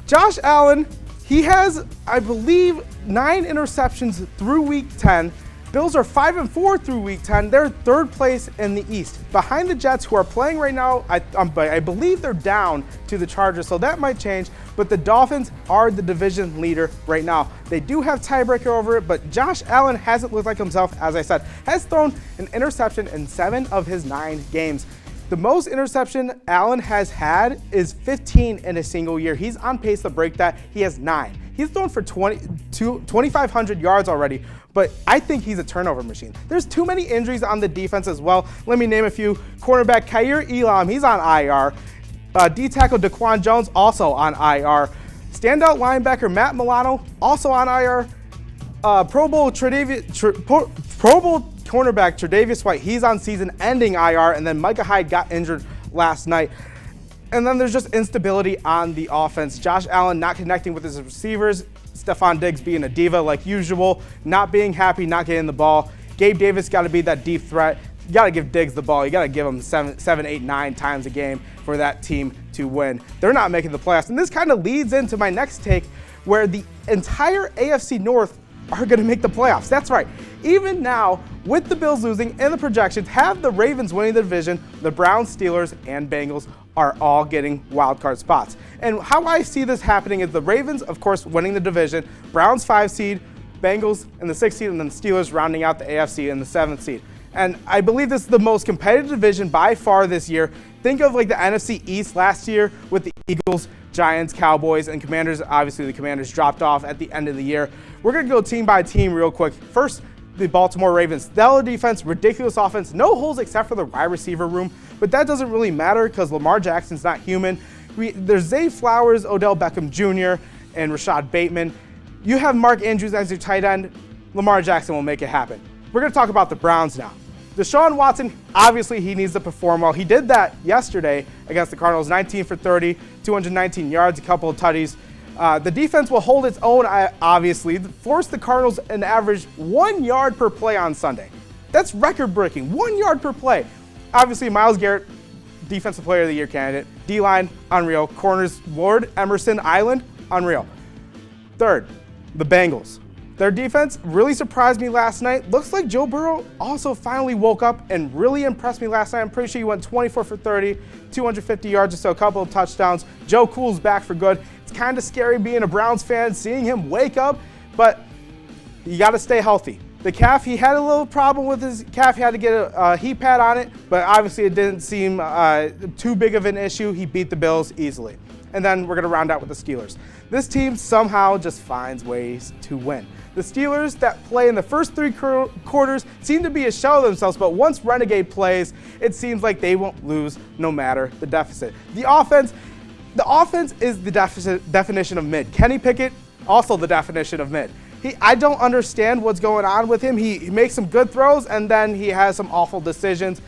Josh Allen, he has, I believe, 9 interceptions through week 10. Bills are 5-4 through week 10. They're 3rd place in the East, behind the Jets, who are playing right now. I believe they're down to the Chargers, so that might change. But the Dolphins are the division leader right now. They do have tiebreaker over it, but Josh Allen hasn't looked like himself, as I said. Has thrown an interception in 7 of his 9 games. The most interception Allen has had is 15 in a single year. He's on pace to break that. He has 9. He's thrown for 2,500 yards already, but I think he's a turnover machine. There's too many injuries on the defense as well. Let me name a few. Cornerback Khair Elam, he's on IR. D-tackle Daquan Jones, also on IR. Standout linebacker Matt Milano, also on IR. Pro Bowl cornerback Tre'Davious White, he's on season-ending IR, and then Micah Hyde got injured last night. And then there's just instability on the offense. Josh Allen not connecting with his receivers. Stephon Diggs being a diva like usual, not being happy, not getting the ball. Gabe Davis got to be that deep threat. You got to give Diggs the ball. You got to give him 7, 8, 9 times a game for that team to win. They're not making the playoffs. And this kind of leads into my next take, where the entire AFC North are going to make the playoffs. That's right. Even now, with the Bills losing and the projections have the Ravens winning the division, the Browns, Steelers, and Bengals are all getting wild card spots. And how I see this happening is the Ravens, of course, winning the division, Browns 5 seed, Bengals in the 6th seed, and then the Steelers rounding out the AFC in the 7th seed. And I believe this is the most competitive division by far this year. Think of like the NFC East last year with the Eagles, Giants, Cowboys, and Commanders. Obviously, the Commanders dropped off at the end of the year. We're going to go team by team real quick. First, the Baltimore Ravens. Stellar defense, ridiculous offense, no holes except for the wide receiver room, but that doesn't really matter because Lamar Jackson's not human. There's Zay Flowers, Odell Beckham Jr., and Rashad Bateman. You have Mark Andrews as your tight end. Lamar Jackson will make it happen. We're going to talk about the Browns now. Deshaun Watson, obviously he needs to perform well. He did that yesterday against the Cardinals, 19 for 30, 219 yards, a couple of tutties. The defense will hold its own, obviously, force the Cardinals an average 1 yard per play on Sunday. That's record-breaking, 1 yard per play. Obviously, Myles Garrett, Defensive Player of the Year candidate. D-line, unreal. Corners, Ward, Emerson, Island, unreal. Third, the Bengals. Their defense really surprised me last night. Looks like Joe Burrow also finally woke up and really impressed me last night. I'm pretty sure he went 24 for 30, 250 yards or so, a couple of touchdowns. Joe Cool's back for good. It's kind of scary being a Browns fan, seeing him wake up, but you got to stay healthy. The calf, he had a little problem with his calf. He had to get a heat pad on it, but obviously it didn't seem too big of an issue. He beat the Bills easily. And then we're going to round out with the Steelers. This team somehow just finds ways to win. The Steelers that play in the first 3 quarters seem to be a shell of themselves, but once Renegade plays, it seems like they won't lose no matter the deficit. The offense is the definition of mid. Kenny Pickett, also the definition of mid. I don't understand what's going on with him. He makes some good throws, and then he has some awful decisions.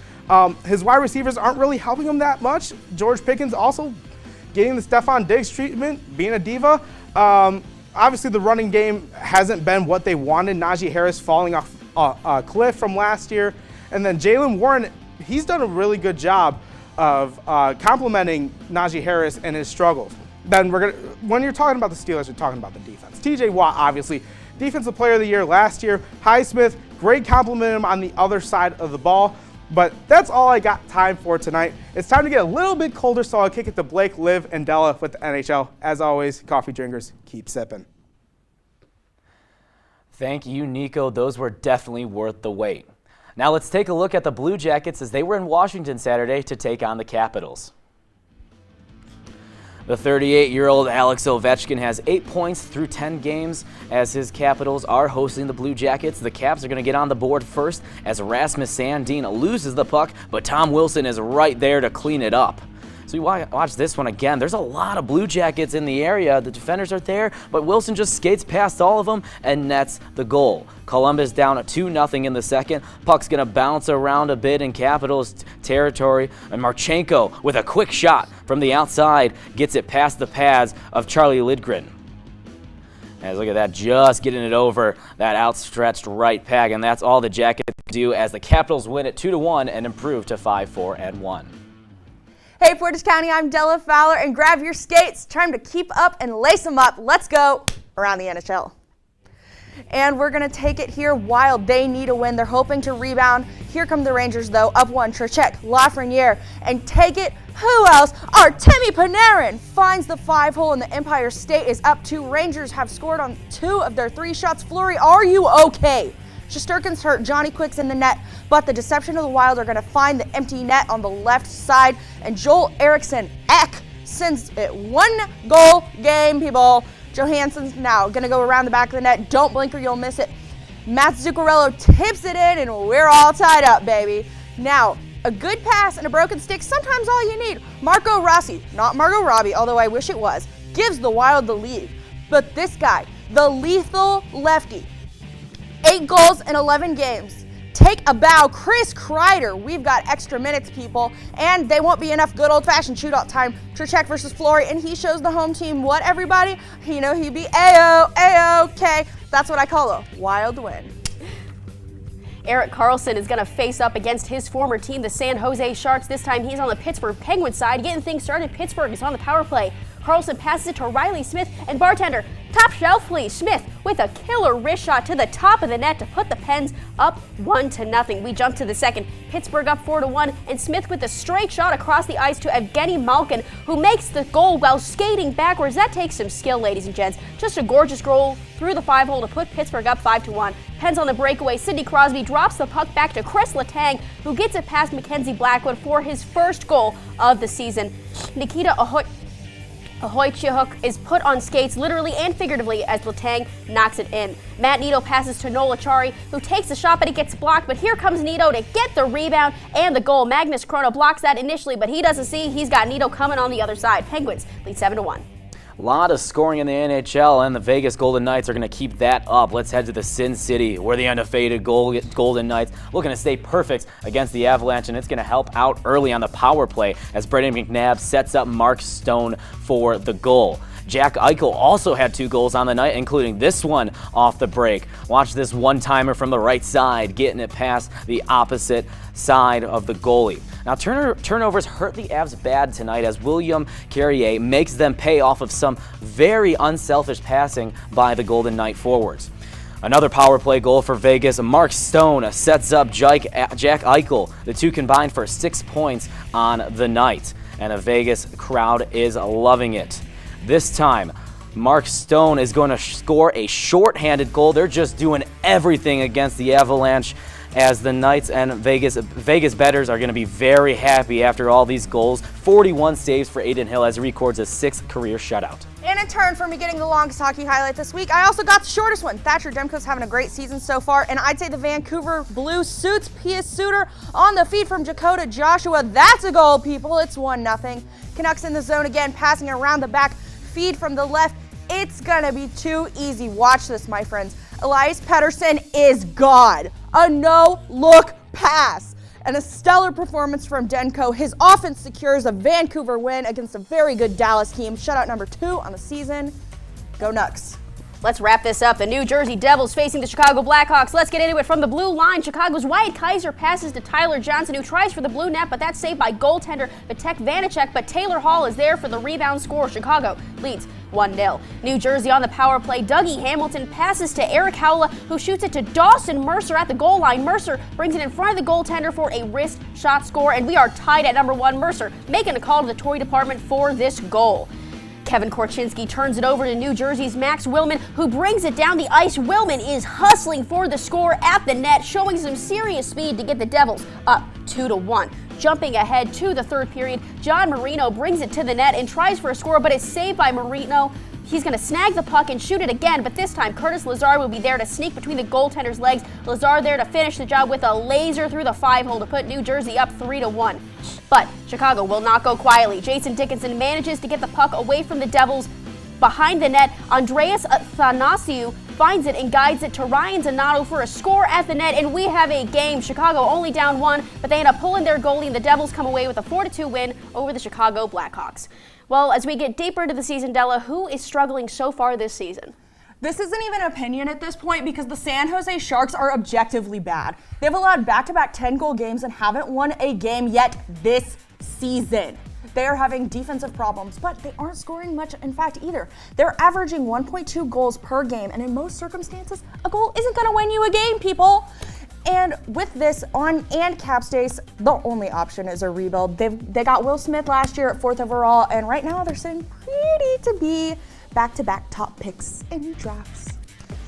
His wide receivers aren't really helping him that much. George Pickens also getting the Stephon Diggs treatment, being a diva. Obviously, the running game hasn't been what they wanted. Najee Harris falling off a cliff from last year. And then Jaylen Warren, he's done a really good job of complimenting Najee Harris and his struggles. Then when you're talking about the Steelers, you're talking about the defense. TJ Watt, obviously, Defensive Player of the Year last year. Highsmith, Great complimented him on the other side of the ball. But that's all I got time for tonight. It's time to get a little bit colder, so I'll kick it to Blake, Liv, and Della with the NHL. As always, coffee drinkers, keep sipping. Thank you, Nico. Those were definitely worth the wait. Now let's take a look at the Blue Jackets as they were in Washington Saturday to take on the Capitals. The 38-year-old Alex Ovechkin has 8 points through 10 games as his Capitals are hosting the Blue Jackets. The Caps are going to get on the board first as Rasmus Sandin loses the puck, but Tom Wilson is right there to clean it up. So you watch this one again. There's a lot of Blue Jackets in the area. The defenders are there, but Wilson just skates past all of them and nets the goal. Columbus down 2-0 in the second. Puck's going to bounce around a bit in Capitals territory, and Marchenko with a quick shot from the outside gets it past the pads of Charlie Lidgren. As look at that, just getting it over that outstretched right peg, and that's all the Jackets do as the Capitals win it 2-1 and improve to 5-4-1. Hey Portage County, I'm Della Fowler, and grab your skates. Time to keep up and lace them up. Let's go around the NHL. And we're going to take it here. Wild, they need a win. They're hoping to rebound. Here come the Rangers, though. Up one, Trocheck, Lafreniere, and take it. Who else? Artemi Panarin finds the 5-hole, and the Empire State is up 2. Rangers have scored on 2 of their 3 shots. Fleury, are you okay? Shesterkin's hurt, Johnny Quick's in the net, but the deception of the Wild are going to find the empty net on the left side, and Joel Eriksson sends it 1-goal game, people. Johansson's now going to go around the back of the net. Don't blink or you'll miss it. Matt Zuccarello tips it in, and we're all tied up, baby. Now, a good pass and a broken stick, sometimes all you need. Marco Rossi, not Margot Robbie, although I wish it was, gives the Wild the lead. But this guy, the lethal lefty, 8 goals in 11 games. Take a bow, Chris Kreider. We've got extra minutes, people, and they won't be enough good old-fashioned shootout time. Trocheck versus Fleury, and he shows the home team what, everybody? You know, he'd be A-OK. That's what I call a wild win. Erik Karlsson is going to face up against his former team, the San Jose Sharks. This time he's on the Pittsburgh Penguins side. Getting things started, Pittsburgh is on the power play. Karlsson passes it to Riley Smith, and bartender, top shelf please, Smith with a killer wrist shot to the top of the net to put the Pens up 1-0. We jump to the second, Pittsburgh up 4-1, and Smith with a straight shot across the ice to Evgeny Malkin, who makes the goal while skating backwards. That takes some skill, ladies and gents. Just a gorgeous goal through the 5-hole to put Pittsburgh up 5-1. Pens on the breakaway, Sidney Crosby drops the puck back to Chris Letang, who gets it past Mackenzie Blackwood for his first goal of the season. Nikita Ahoychuk is put on skates literally and figuratively as Letang knocks it in. Matt Nito passes to Noel Achari, who takes the shot, but it gets blocked. But here comes Nito to get the rebound and the goal. Magnus Chrono blocks that initially, but he doesn't see he's got Nito coming on the other side. Penguins lead 7-1. A lot of scoring in the NHL, and the Vegas Golden Knights are going to keep that up. Let's head to the Sin City, where the undefeated Golden Knights looking to stay perfect against the Avalanche, and it's going to help out early on the power play as Brendan McNabb sets up Mark Stone for the goal. Jack Eichel also had 2 goals on the night, including this one off the break. Watch this one-timer from the right side, getting it past the opposite side of the goalie. Now, turnovers hurt the Avs bad tonight as William Carrier makes them pay off of some very unselfish passing by the Golden Knight forwards. Another power play goal for Vegas. Mark Stone sets up Jack Eichel. The two combined for 6 points on the night, and the Vegas crowd is loving it. This time, Mark Stone is going to score a shorthanded goal. They're just doing everything against the Avalanche, as the Knights and Vegas bettors are going to be very happy after all these goals. 41 saves for Aiden Hill as he records his 6th career shutout. And in turn for me getting the longest hockey highlight this week, I also got the shortest one. Thatcher Demko's having a great season so far, and I'd say the Vancouver Blue Suits Pius Suter on the feed from Dakota Joshua. That's a goal, people. It's 1-0. Canucks in the zone again, passing around the back, feed from the left. It's gonna be too easy. Watch this, my friends. Elias Pettersson is God. A no-look pass and a stellar performance from Demko. His offense secures a Vancouver win against a very good Dallas team. Shutout number 2 on the season. Go Nucks. Let's wrap this up. The New Jersey Devils facing the Chicago Blackhawks. Let's get into it from the blue line. Chicago's Wyatt Kaiser passes to Tyler Johnson, who tries for the blue net, but that's saved by goaltender Vitek Vanacek. But Taylor Hall is there for the rebound score. Chicago leads 1-0. New Jersey on the power play. Dougie Hamilton passes to Eric Howla, who shoots it to Dawson Mercer at the goal line. Mercer brings it in front of the goaltender for a wrist shot score, and we are tied at number 1. Mercer making a call to the toy department for this goal. Kevin Korchinski turns it over to New Jersey's Max Willman, who brings it down the ice. Willman is hustling for the score at the net, showing some serious speed to get the Devils up 2-1. Jumping ahead to the third period, John Marino brings it to the net and tries for a score, but it's saved by Marino. He's going to snag the puck and shoot it again, but this time Curtis Lazar will be there to sneak between the goaltender's legs. Lazar there to finish the job with a laser through the 5-hole to put New Jersey up 3-1. But Chicago will not go quietly. Jason Dickinson manages to get the puck away from the Devils behind the net. Andreas Athanasiou finds it and guides it to Ryan Donato for a score at the net, and we have a game. Chicago only down 1, but they end up pulling their goalie, and the Devils come away with a 4-2 win over the Chicago Blackhawks. Well, as we get deeper into the season, Della, who is struggling so far this season? This isn't even an opinion at this point because the San Jose Sharks are objectively bad. They've allowed back-to-back 10-goal games and haven't won a game yet this season. They are having defensive problems, but they aren't scoring much, in fact, either. They're averaging 1.2 goals per game, and in most circumstances, a goal isn't going to win you a game, people. And with this and cap space, the only option is a rebuild. They got Will Smith last year at 4th overall, and right now they're sitting pretty to be back-to-back top picks in drafts.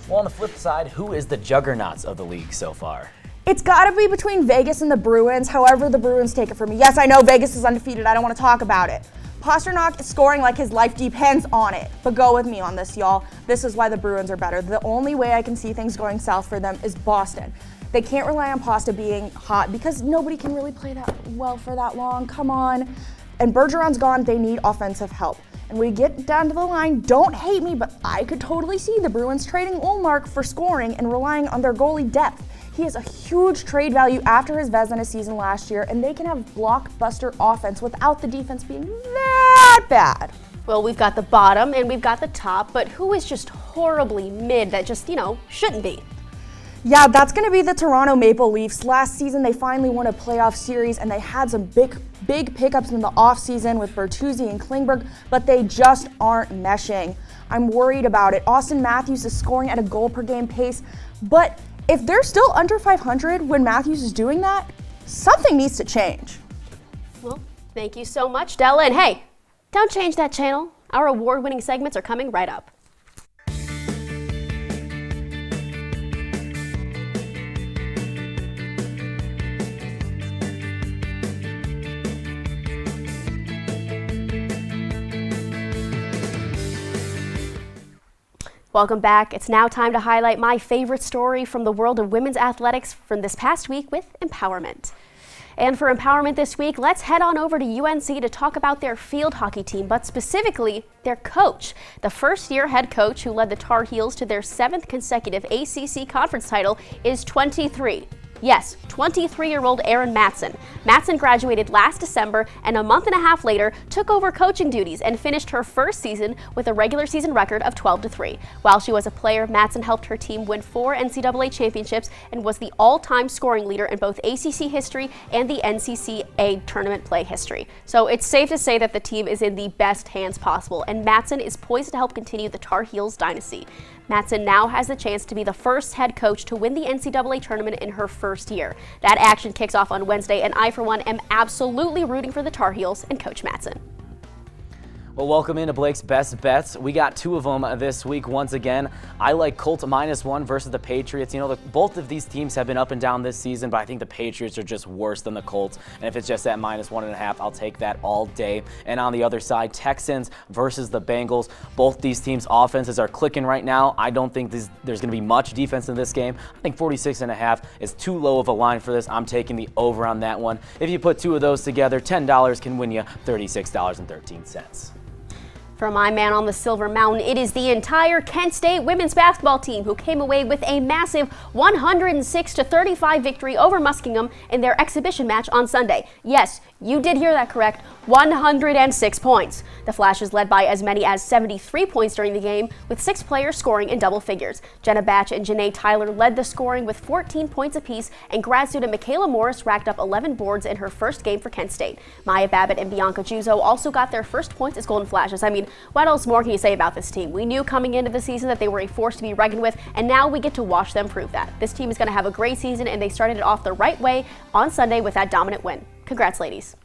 Well, on the flip side, who is the juggernauts of the league so far? It's got to be between Vegas and the Bruins. However, the Bruins take it from me. Yes, I know Vegas is undefeated. I don't want to talk about it. Pasternak is scoring like his life depends on it. But go with me on this, y'all. This is why the Bruins are better. The only way I can see things going south for them is Boston. They can't rely on Pasta being hot because nobody can really play that well for that long. Come on. And Bergeron's gone. They need offensive help. And we get down to the line, don't hate me, but I could totally see the Bruins trading Ullmark for scoring and relying on their goalie depth. He has a huge trade value after his Vezina season last year, and they can have blockbuster offense without the defense being that bad. Well, we've got the bottom and we've got the top, but who is just horribly mid that just, shouldn't be? Yeah, that's going to be the Toronto Maple Leafs. Last season, they finally won a playoff series, and they had some big pickups in the offseason with Bertuzzi and Klingberg, but they just aren't meshing. I'm worried about it. Austin Matthews is scoring at a goal per game pace, but if they're still under 500 when Matthews is doing that, something needs to change. Well, thank you so much, Della. And hey, don't change that channel. Our award-winning segments are coming right up. Welcome back. It's now time to highlight my favorite story from the world of women's athletics from this past week with empowerment. And for empowerment this week, let's head on over to UNC to talk about their field hockey team, but specifically their coach. The first-year head coach who led the Tar Heels to their 7th consecutive ACC conference title is 23. Yes, 23-year-old Erin Matson. Matson graduated last December and a month and a half later took over coaching duties and finished her first season with a regular season record of 12-3. While she was a player, Matson helped her team win 4 NCAA championships and was the all-time scoring leader in both ACC history and the NCCA tournament play history. So it's safe to say that the team is in the best hands possible, and Matson is poised to help continue the Tar Heels dynasty. Matson now has the chance to be the first head coach to win the NCAA tournament in her first year. That action kicks off on Wednesday, and I, for one, am absolutely rooting for the Tar Heels and Coach Matson. Well, welcome into Blake's Best Bets. We got 2 of them this week. Once again, I like Colts -1 versus the Patriots. Both of these teams have been up and down this season, but I think the Patriots are just worse than the Colts. And if it's just at -1.5, I'll take that all day. And on the other side, Texans versus the Bengals. Both these teams' offenses are clicking right now. I don't think there's going to be much defense in this game. I think 46.5 is too low of a line for this. I'm taking the over on that one. If you put 2 of those together, $10 can win you $36.13. For my man on the Silver Mountain, it is the entire Kent State women's basketball team who came away with a massive 106-35 victory over Muskingum in their exhibition match on Sunday. Yes, You did hear that correct, 106 points. The Flashes led by as many as 73 points during the game, with 6 players scoring in double figures. Jenna Batch and Janae Tyler led the scoring with 14 points apiece, and grad student Michaela Morris racked up 11 boards in her first game for Kent State. Maya Babbitt and Bianca Juzo also got their first points as Golden Flashes. I mean, what else more can you say about this team? We knew coming into the season that they were a force to be reckoned with, and now we get to watch them prove that. This team is going to have a great season, and they started it off the right way on Sunday with that dominant win. Congrats, ladies.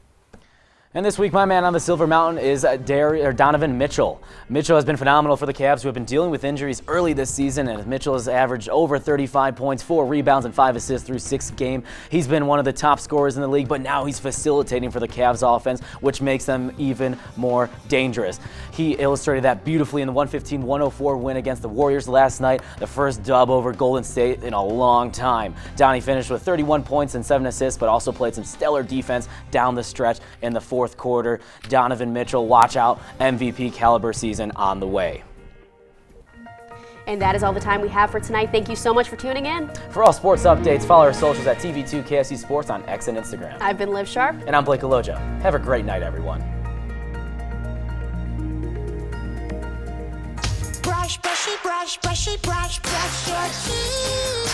And this week, my man on the Silver Mountain is Donovan Mitchell. Mitchell has been phenomenal for the Cavs, who have been dealing with injuries early this season, and Mitchell has averaged over 35 points, 4 rebounds, and 5 assists through 6 games. He's been one of the top scorers in the league, but now he's facilitating for the Cavs offense, which makes them even more dangerous. He illustrated that beautifully in the 115-104 win against the Warriors last night, the first dub over Golden State in a long time. Donnie finished with 31 points and 7 assists, but also played some stellar defense down the stretch in the fourth quarter. Donovan Mitchell, watch out, MVP caliber season on the way. And that is all the time we have for tonight. Thank you so much for tuning in. For all sports updates, follow our socials at TV2 KFC Sports on X and Instagram. I've been Liv Sharp. And I'm Blake Alojo. Have a great night, everyone. Brush, brushy, brush, brushy, brush, brush your teeth.